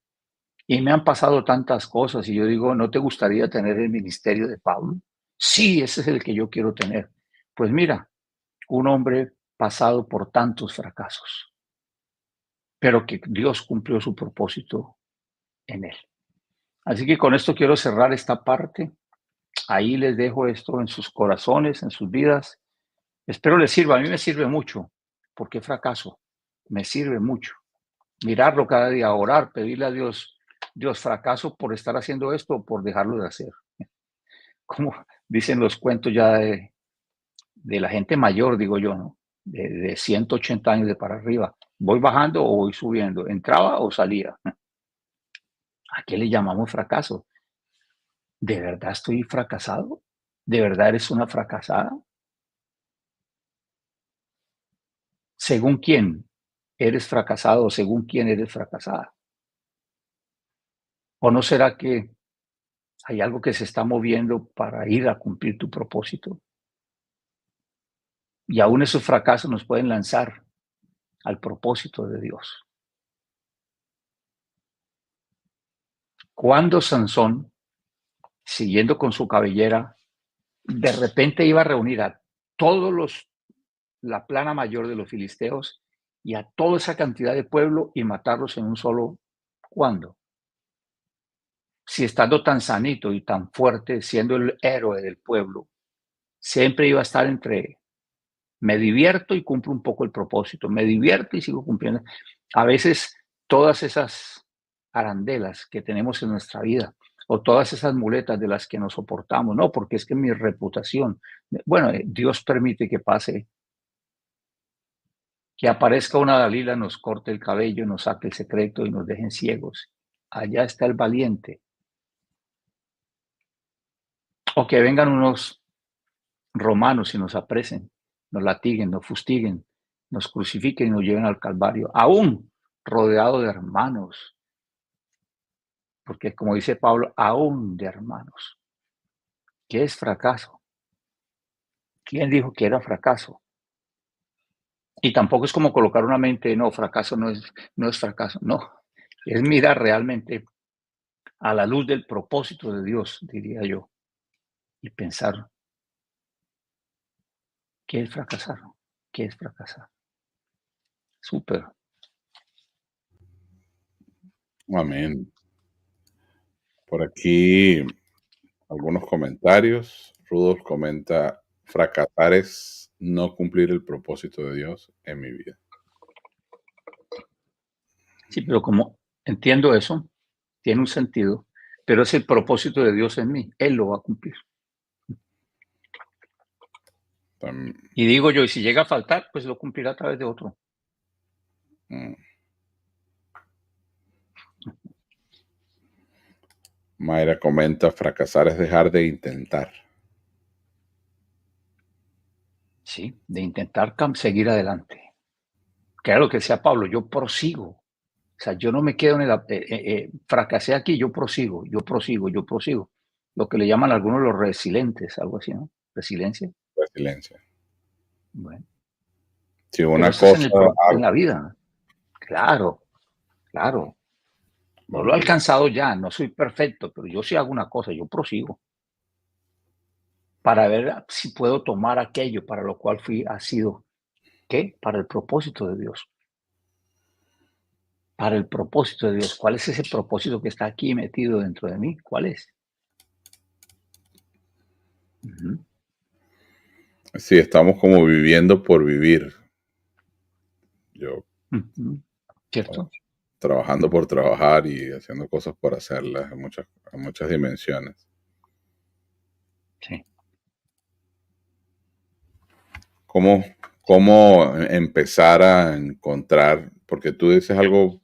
Y me han pasado tantas cosas y yo digo, ¿no te gustaría tener el ministerio de Pablo? Sí, ese es el que yo quiero tener. Pues mira, un hombre pasado por tantos fracasos, pero que Dios cumplió su propósito en él. Así que con esto quiero cerrar esta parte. Ahí les dejo esto en sus corazones, en sus vidas. Espero les sirva. A mí me sirve mucho. ¿Por qué fracaso? Me sirve mucho. Mirarlo cada día, orar, pedirle a Dios, Dios, fracaso por estar haciendo esto o por dejarlo de hacer. Como dicen los cuentos ya de la gente mayor, digo yo, ¿no? De 180 años de para arriba. ¿Voy bajando o voy subiendo? ¿Entraba o salía? ¿A qué le llamamos fracaso? ¿De verdad estoy fracasado? ¿De verdad eres una fracasada? ¿Según quién eres fracasado o según quién eres fracasada? ¿O no será que hay algo que se está moviendo para ir a cumplir tu propósito? Y aún esos fracasos nos pueden lanzar al propósito de Dios. Cuando Sansón, siguiendo con su cabellera, de repente iba a reunir a todos la plana mayor de los filisteos y a toda esa cantidad de pueblo y matarlos en un solo, ¿cuándo? Si estando tan sanito y tan fuerte, siendo el héroe del pueblo, siempre iba a estar entre me divierto y cumplo un poco el propósito, me divierto y sigo cumpliendo. A veces todas esas arandelas que tenemos en nuestra vida o todas esas muletas de las que nos soportamos, no, porque es que mi reputación, bueno, Dios permite que pase, que aparezca una Dalila, nos corte el cabello, nos saque el secreto y nos dejen ciegos allá está el valiente. O que vengan unos romanos y nos apresen, nos latiguen, nos fustiguen, nos crucifiquen y nos lleven al Calvario, aún rodeado de hermanos, porque como dice Pablo, aún de hermanos. ¿Qué es fracaso? ¿Quién dijo que era fracaso? Y tampoco es como colocar una mente, no, fracaso no es fracaso, no, es mirar realmente a la luz del propósito de Dios, diría yo, y pensar, ¿qué es fracasar? ¿Qué es fracasar? Súper. Amén. Por aquí algunos comentarios. Rudolf comenta, fracasar es no cumplir el propósito de Dios en mi vida. Sí, pero como entiendo eso, tiene un sentido, pero es el propósito de Dios en mí, Él lo va a cumplir. También, Y digo yo, y si llega a faltar, pues lo cumplirá a través de otro. mm. Mayra comenta, fracasar es dejar de intentar. Sí, de intentar seguir adelante. Claro que sea Pablo, yo prosigo. O sea, yo no me quedo en el, fracasé aquí, yo prosigo, yo prosigo, yo prosigo. Lo que le llaman algunos los resilientes, algo así, ¿no? Resiliencia. Resiliencia. Bueno, Si pero una eso es en, cosa en hago, la vida. Claro, claro. No lo he olvídate. alcanzado ya, no soy perfecto, pero yo sí hago una cosa, yo prosigo para ver si puedo tomar aquello para lo cual ha sido, ¿qué? Para el propósito de Dios. Para el propósito de Dios. ¿Cuál es ese propósito que está aquí metido dentro de mí? ¿Cuál es? Ujú, Sí, estamos como viviendo por vivir. Yo ujú. estamos ¿Cierto? trabajando por trabajar y haciendo cosas por hacerlas en muchas dimensiones. Sí. ¿Cómo, cómo empezar a encontrar? Porque tú dices algo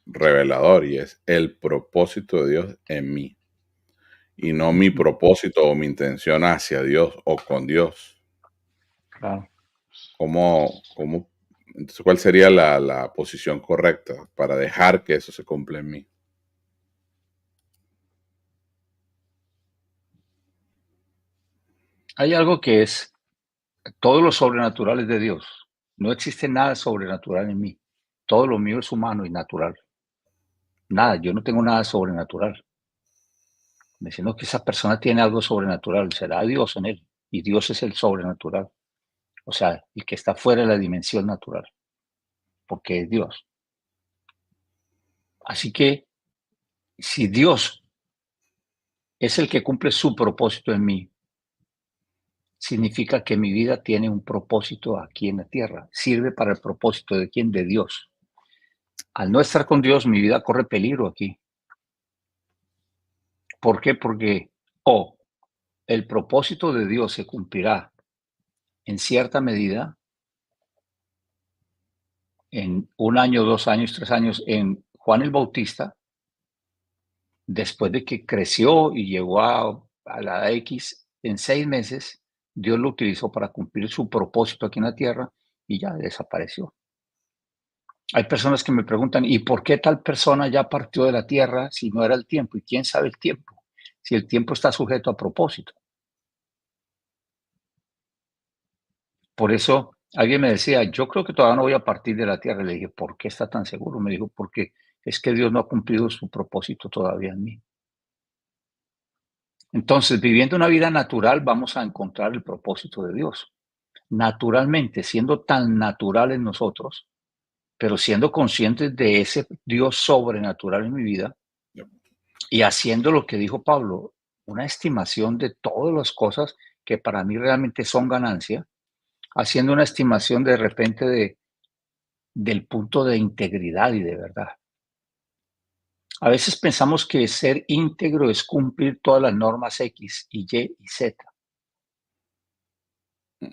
revelador y es el propósito de Dios en mí y no mi Ujú. propósito o mi intención hacia Dios o con Dios. Claro. ¿Cómo, entonces, cuál sería la posición correcta para dejar que eso se cumpla en mí? Hay algo que es todo lo sobrenatural es de Dios. No existe nada sobrenatural en mí. Todo lo mío es humano y natural. Nada, yo no tengo nada sobrenatural. Diciendo que esa persona tiene algo sobrenatural, será Dios en él. Y Dios es el sobrenatural. O sea, el que está fuera de la dimensión natural, porque es Dios. Así que si Dios es el que cumple su propósito en mí, significa que mi vida tiene un propósito aquí en la tierra. Sirve para el propósito de quién? De Dios. Al no estar con Dios, mi vida corre peligro aquí. ¿Por qué? Porque o el propósito de Dios se cumplirá en cierta medida en 1 año, 2 años, 3 años, en Juan el Bautista, después de que creció y llegó a la edad X, en 6 meses, Dios lo utilizó para cumplir su propósito aquí en la tierra y ya desapareció. Hay personas que me preguntan, ¿y por qué tal persona ya partió de la tierra si no era el tiempo? ¿Y quién sabe el tiempo? Si el tiempo está sujeto a propósito. Por eso alguien me decía, yo creo que todavía no voy a partir de la tierra. Le dije, ¿por qué está tan seguro? Me dijo, porque es que Dios no ha cumplido su propósito todavía en mí. Entonces, viviendo una vida natural, vamos a encontrar el propósito de Dios. Naturalmente, siendo tan natural en nosotros, pero siendo conscientes de ese Dios sobrenatural en mi vida y haciendo lo que dijo Pablo, una estimación de todas las cosas que para mí realmente son ganancia, haciendo una estimación de repente del punto de integridad y de verdad. A veces pensamos que ser íntegro es cumplir todas las normas X y Y y Z,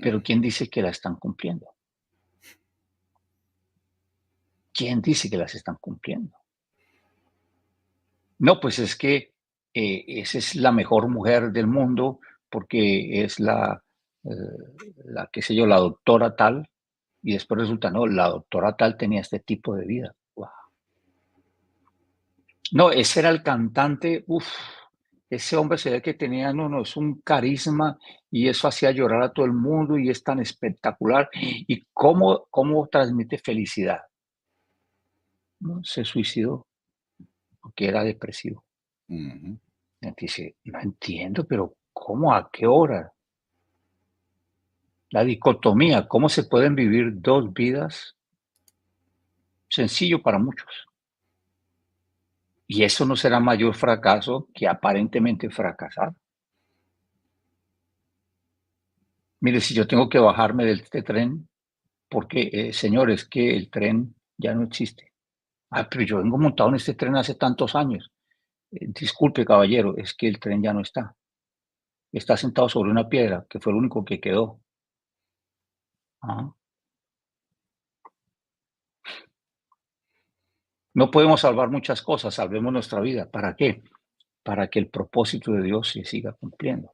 pero ¿quién dice que las están cumpliendo? ¿Quién dice que las están cumpliendo? No, pues es que esa es la mejor mujer del mundo porque es qué sé yo, la doctora tal, y después resulta, no, la doctora tal tenía este tipo de vida. Guau. No, ese era el cantante, ese hombre se ve que tenía, no, no, es un carisma y eso hacía llorar a todo el mundo y es tan espectacular. ¿Y cómo transmite felicidad? ¿No? Se suicidó porque era depresivo. Ujú. Entonces dice, no entiendo, pero ¿cómo? ¿A qué hora? La dicotomía, ¿cómo se pueden vivir dos vidas? Sencillo para muchos. Y eso no será mayor fracaso que aparentemente fracasar. Mire, si yo tengo que bajarme de este tren, porque, señor, es que el tren ya no existe. Ah, pero yo vengo montado en este tren hace tantos años. Disculpe, caballero, es que el tren ya no está. Está sentado sobre una piedra, que fue lo único que quedó. Ajá. No podemos salvar muchas cosas, salvemos nuestra vida. ¿Para qué? Para que el propósito de Dios se siga cumpliendo.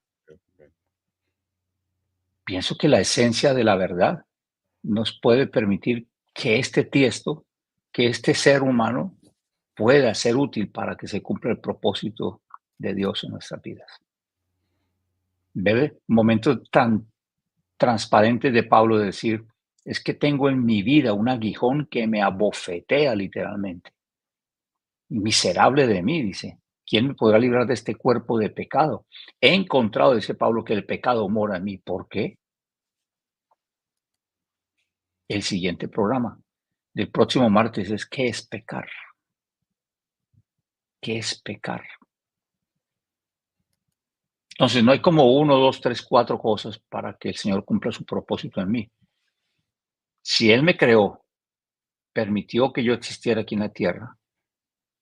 Pienso que la esencia de la verdad nos puede permitir que este tiesto, que este ser humano pueda ser útil para que se cumpla el propósito de Dios en nuestras vidas. ¿Ve? Momento tan transparente de Pablo de decir, es que tengo en mi vida un aguijón que me abofetea literalmente. Miserable de mí, dice. ¿Quién me podrá librar de este cuerpo de pecado? He encontrado, dice Pablo, que el pecado mora en mí. ¿Por qué? El siguiente programa del próximo martes es ¿qué es pecar? ¿Qué es pecar? Entonces, no hay como uno, dos, tres, cuatro cosas para que el Señor cumpla su propósito en mí. Si Él me creó, permitió que yo existiera aquí en la tierra,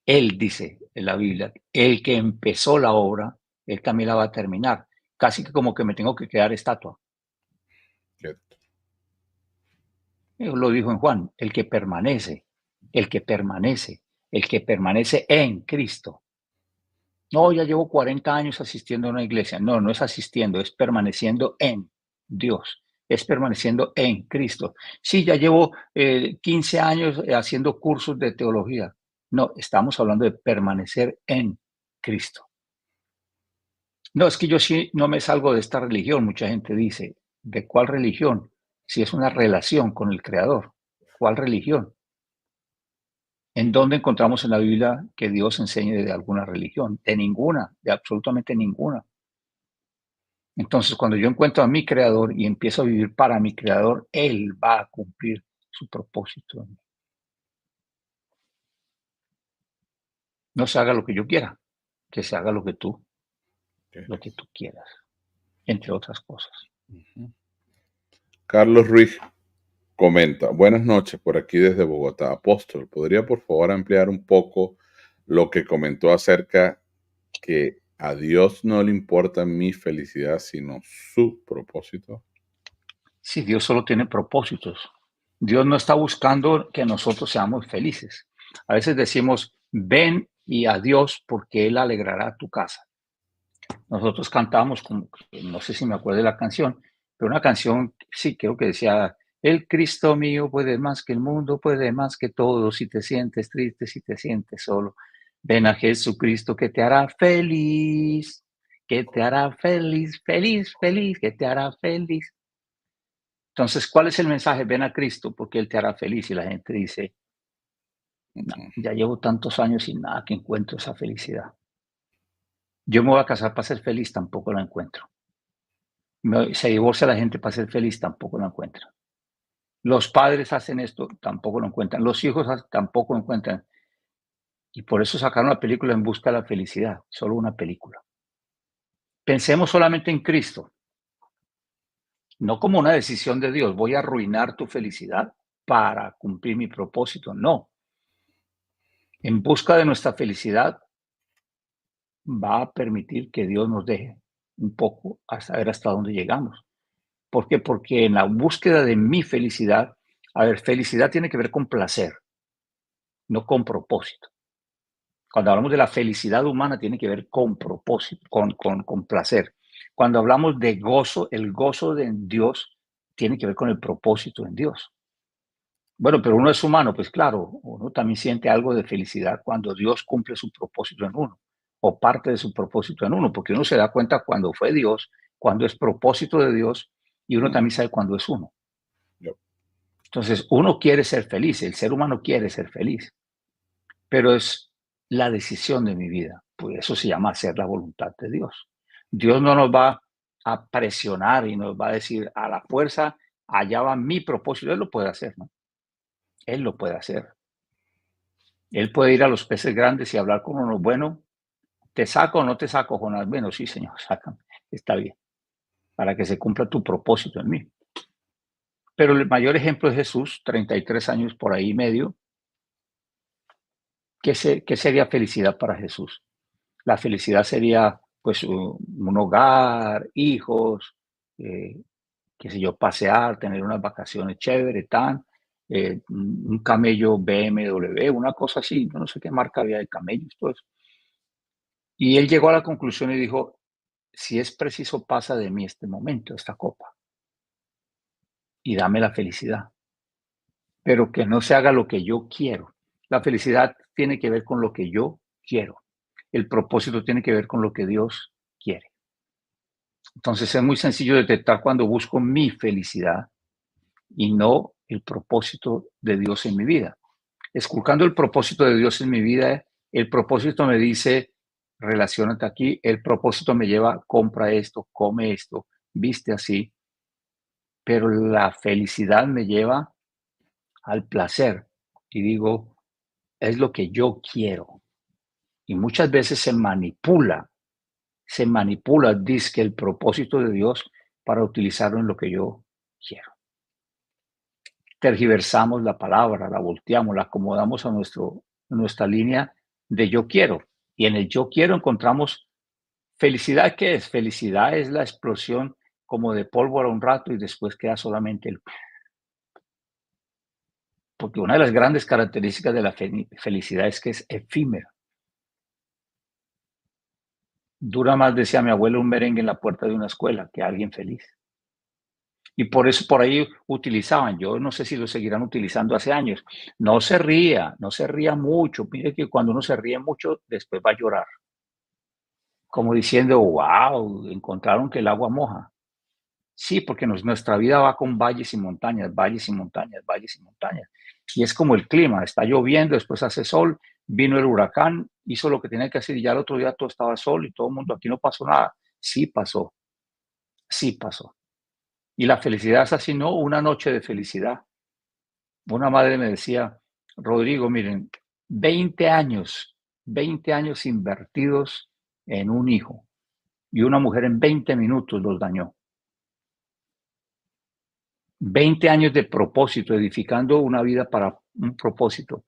Él dice en la Biblia, el que empezó la obra, Él también la va a terminar. Casi que como que me tengo que quedar estatua. Cierto. Él lo dijo en Juan, el que permanece, el que permanece en Cristo. No, ya llevo 40 años asistiendo a una iglesia. No, no es asistiendo, es permaneciendo en Dios, es permaneciendo en Cristo. Sí, ya llevo 15 años haciendo cursos de teología. No, estamos hablando de permanecer en Cristo. No, es que yo sí no me salgo de esta religión. Mucha gente dice, ¿de cuál religión? Si es una relación con el Creador. ¿Cuál religión? ¿En dónde encontramos en la Biblia que Dios enseñe de alguna religión? De ninguna, de absolutamente ninguna. Entonces, cuando yo encuentro a mi creador y empiezo a vivir para mi creador, Él va a cumplir su propósito. No se haga lo que yo quiera, que se haga lo que tú quieras, entre otras cosas. Carlos Ruiz comenta, buenas noches por aquí desde Bogotá. Apóstol, ¿podría por favor ampliar un poco lo que comentó acerca que a Dios no le importa mi felicidad, sino su propósito? Sí, Dios solo tiene propósitos. Dios no está buscando que nosotros seamos felices. A veces decimos, ven y a Dios porque Él alegrará tu casa. Nosotros cantamos, como, no sé si me acuerdo de la canción, pero una canción, sí, creo que decía, el Cristo mío puede más que el mundo, puede más que todo, si te sientes triste, si te sientes solo. Ven a Jesucristo que te hará feliz, que te hará feliz, feliz, feliz, que te hará feliz. Entonces, ¿cuál es el mensaje? Ven a Cristo porque Él te hará feliz. Y la gente dice, no, ya llevo tantos años sin nada que encuentro esa felicidad. Yo me voy a casar para ser feliz, tampoco la encuentro. Se divorcia la gente para ser feliz, tampoco lo encuentran. Los padres hacen esto, tampoco lo encuentran. Los hijos tampoco lo encuentran. Y por eso sacaron la película En busca de la felicidad, solo una película. Pensemos solamente en Cristo, no como una decisión de Dios, voy a arruinar tu felicidad para cumplir mi propósito. No. En busca de nuestra felicidad va a permitir que Dios nos deje un poco hasta ver hasta dónde llegamos. ¿Por qué? Porque en la búsqueda de mi felicidad, a ver, felicidad tiene que ver con placer, no con propósito. Cuando hablamos de la felicidad humana, tiene que ver con propósito, con placer. Cuando hablamos de gozo, el gozo de Dios tiene que ver con el propósito en Dios. Bueno, pero uno es humano, pues claro, uno también siente algo de felicidad cuando Dios cumple su propósito en uno, o parte de su propósito en uno, porque uno se da cuenta cuando fue Dios, cuando es propósito de Dios, y uno Mm, también sabe cuándo es uno. yep. Entonces, uno quiere ser feliz, el ser humano quiere ser feliz, pero es la decisión de mi vida. Pues eso se llama hacer la voluntad de Dios. Dios no nos va a presionar y nos va a decir a la fuerza, allá va mi propósito. Él lo puede hacer, ¿no? Él lo puede hacer. Él puede ir a los peces grandes y hablar con uno, bueno, ¿te saco o no te saco, Jonás? Bueno, sí, señor, sácame. Está bien, para que se cumpla tu propósito en mí. Pero el mayor ejemplo es Jesús, 33 años por ahí y medio. ¿Qué sería felicidad para Jesús? La felicidad sería, pues, un hogar, hijos, eh, qué sé yo, pasear, tener unas vacaciones chévere, un camello BMW, una cosa así, yo no sé qué marca había de camellos, todo eso. Y él llegó a la conclusión y dijo, si es preciso, pasa de mí este momento, esta copa, y dame la felicidad, pero que no se haga lo que yo quiero. La felicidad tiene que ver con lo que yo quiero. El propósito tiene que ver con lo que Dios quiere. Entonces es muy sencillo detectar cuando busco mi felicidad y no el propósito de Dios en mi vida. Esculcando el propósito de Dios en mi vida, el propósito me dice, relaciónate aquí, el propósito me lleva, compra esto, come esto, viste así, pero la felicidad me lleva al placer y digo, es lo que yo quiero. Y muchas veces dice que el propósito de Dios para utilizarlo en lo que yo quiero. Tergiversamos la palabra, la volteamos, la acomodamos a nuestra línea de yo quiero. Y en el yo quiero encontramos felicidad. ¿Qué es? Felicidad es la explosión como de pólvora un rato y después queda solamente el... Porque una de las grandes características de la felicidad es que es efímera. Dura más, decía mi abuelo, un merengue en la puerta de una escuela que alguien feliz. Y por eso por ahí utilizaban, yo no sé si lo seguirán utilizando hace años, no se ría mucho. Mire que cuando uno se ríe mucho, después va a llorar. Como diciendo, wow, encontraron que el agua moja. Sí, porque nuestra vida va con valles y montañas, valles y montañas, valles y montañas. Y es como el clima, está lloviendo, después hace sol, vino el huracán, hizo lo que tenía que hacer y ya el otro día todo estaba sol y todo el mundo, aquí no pasó nada. Sí pasó, sí pasó. Y la felicidad es así, no una noche de felicidad. Una madre me decía, Rodrigo, miren, 20 años invertidos en un hijo y una mujer en 20 minutos los dañó. 20 años de propósito, edificando una vida para un propósito.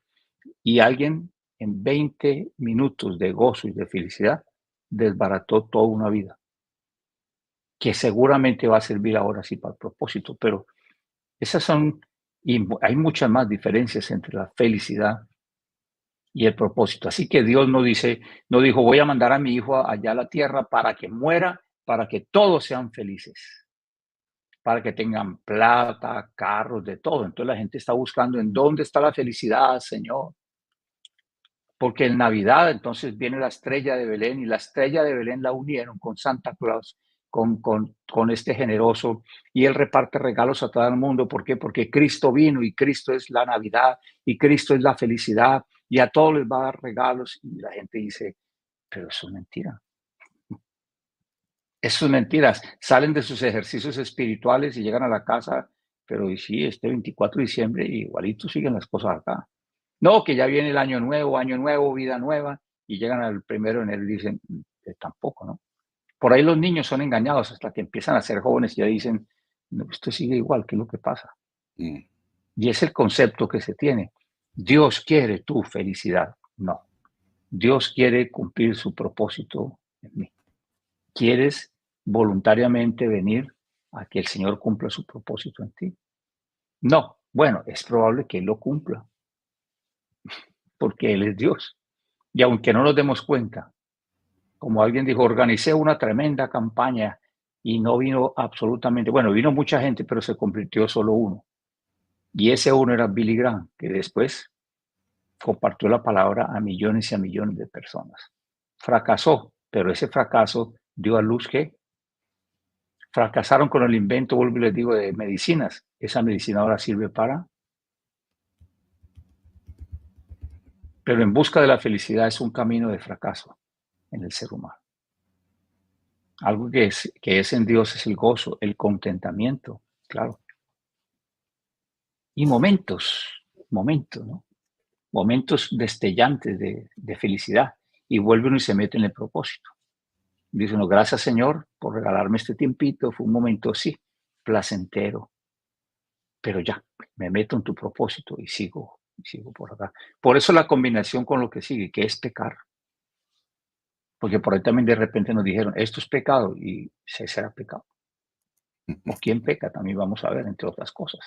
Y alguien en 20 minutos de gozo y de felicidad desbarató toda una vida, que seguramente va a servir ahora sí para el propósito. Pero esas son, y hay muchas más diferencias entre la felicidad y el propósito. Así que Dios no dijo, voy a mandar a mi hijo allá a la tierra para que muera, para que todos sean felices, para que tengan plata, carros, de todo. Entonces la gente está buscando en dónde está la felicidad, Señor. Porque en Navidad entonces viene la estrella de Belén y la estrella de Belén la unieron con Santa Claus, con este generoso, y él reparte regalos a todo el mundo. ¿Por qué? Porque Cristo vino y Cristo es la Navidad y Cristo es la felicidad y a todos les va a dar regalos. Y la gente dice, pero eso es mentira. Eso es mentira. Salen de sus ejercicios espirituales y llegan a la casa, pero y sí, este 24 de diciembre igualito siguen las cosas acá. No, que ya viene el año nuevo, vida nueva, y llegan al 1 de enero y dicen, tampoco, ¿no? Por ahí los niños son engañados hasta que empiezan a ser jóvenes y ya dicen, no, esto sigue igual, ¿qué es lo que pasa? Mm. Y es el concepto que se tiene. Dios quiere tu felicidad. No, Dios quiere cumplir su propósito en mí. ¿Quieres voluntariamente venir a que el Señor cumpla su propósito en ti? No, bueno, es probable que Él lo cumpla, porque Él es Dios. Y aunque no nos demos cuenta, como alguien dijo, organicé una tremenda campaña y no vino absolutamente, bueno, vino mucha gente, pero se convirtió solo uno. Y ese uno era Billy Graham, que después compartió la palabra a millones y a millones de personas. Fracasó, pero ese fracaso dio a luz que fracasaron con el invento, vuelvo y les digo, de medicinas. Esa medicina ahora sirve para... Pero en busca de la felicidad es un camino de fracaso en el ser humano. Algo que es en Dios es el gozo, el contentamiento, claro. Y momentos, ¿no? Momentos destellantes de felicidad. Y vuelve uno y se mete en el propósito. Dice uno, gracias Señor por regalarme este tiempito. Fue un momento, sí, placentero. Pero ya, me meto en tu propósito y sigo por acá. Por eso la combinación con lo que sigue, que es pecar. Porque por ahí también de repente nos dijeron, esto es pecado y se será pecado. O quién peca, también vamos a ver, entre otras cosas.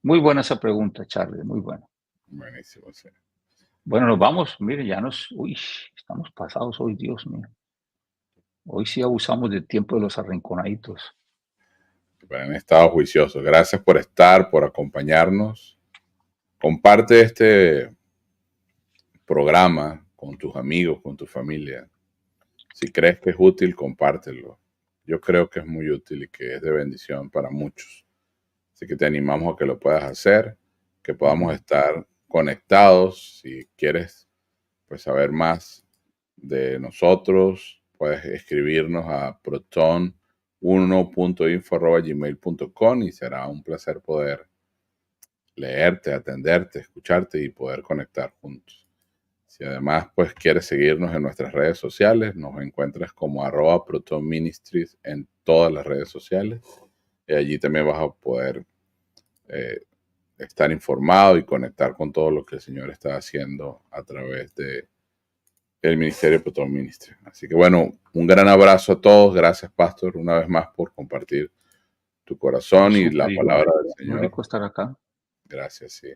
Muy buena esa pregunta, Charlie, muy buena. Buenísimo, sí. Bueno, nos vamos, mire, estamos pasados hoy, Dios mío. Hoy sí abusamos del tiempo de los arrinconaditos. Pero han estado juiciosos. Gracias por estar, por acompañarnos. Comparte este programa con tus amigos, con tu familia. Si crees que es útil, compártelo. Yo creo que es muy útil y que es de bendición para muchos. Así que te animamos a que lo puedas hacer, que podamos estar conectados. Si quieres pues, saber más de nosotros, puedes escribirnos a proton1.info@gmail.com y será un placer poder leerte, atenderte, escucharte y poder conectar juntos. Si además pues quieres seguirnos en nuestras redes sociales, nos encuentras como @protonministries en todas las redes sociales. Y allí también vas a poder estar informado y conectar con todo lo que el Señor está haciendo a través de el Ministerio Proton Ministry. Así que bueno, un gran abrazo a todos. Gracias, Pastor, una vez más por compartir tu corazón y la palabra del Señor. Muy rico estar acá. Gracias, sí.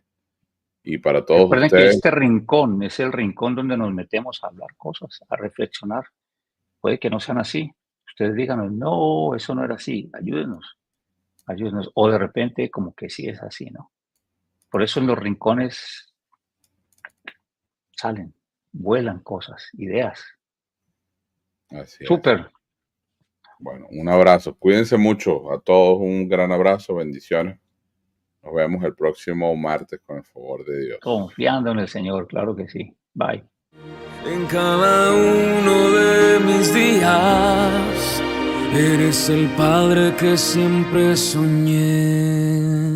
Y para todos Recuerden ustedes, que este rincón es el rincón donde nos metemos a hablar cosas, a reflexionar. Puede que no sean así. Ustedes digan, no, eso no era así. Ayúdenos. O de repente como que sí es así, ¿no? Por eso en los rincones salen, vuelan cosas, ideas. así es. Súper. Bueno, un abrazo. Cuídense mucho. A todos un gran abrazo. Bendiciones. Nos vemos el próximo martes con el favor de Dios. Confiando en el Señor, claro que sí. Bye. En cada uno de mis días, eres el Padre que siempre soñé.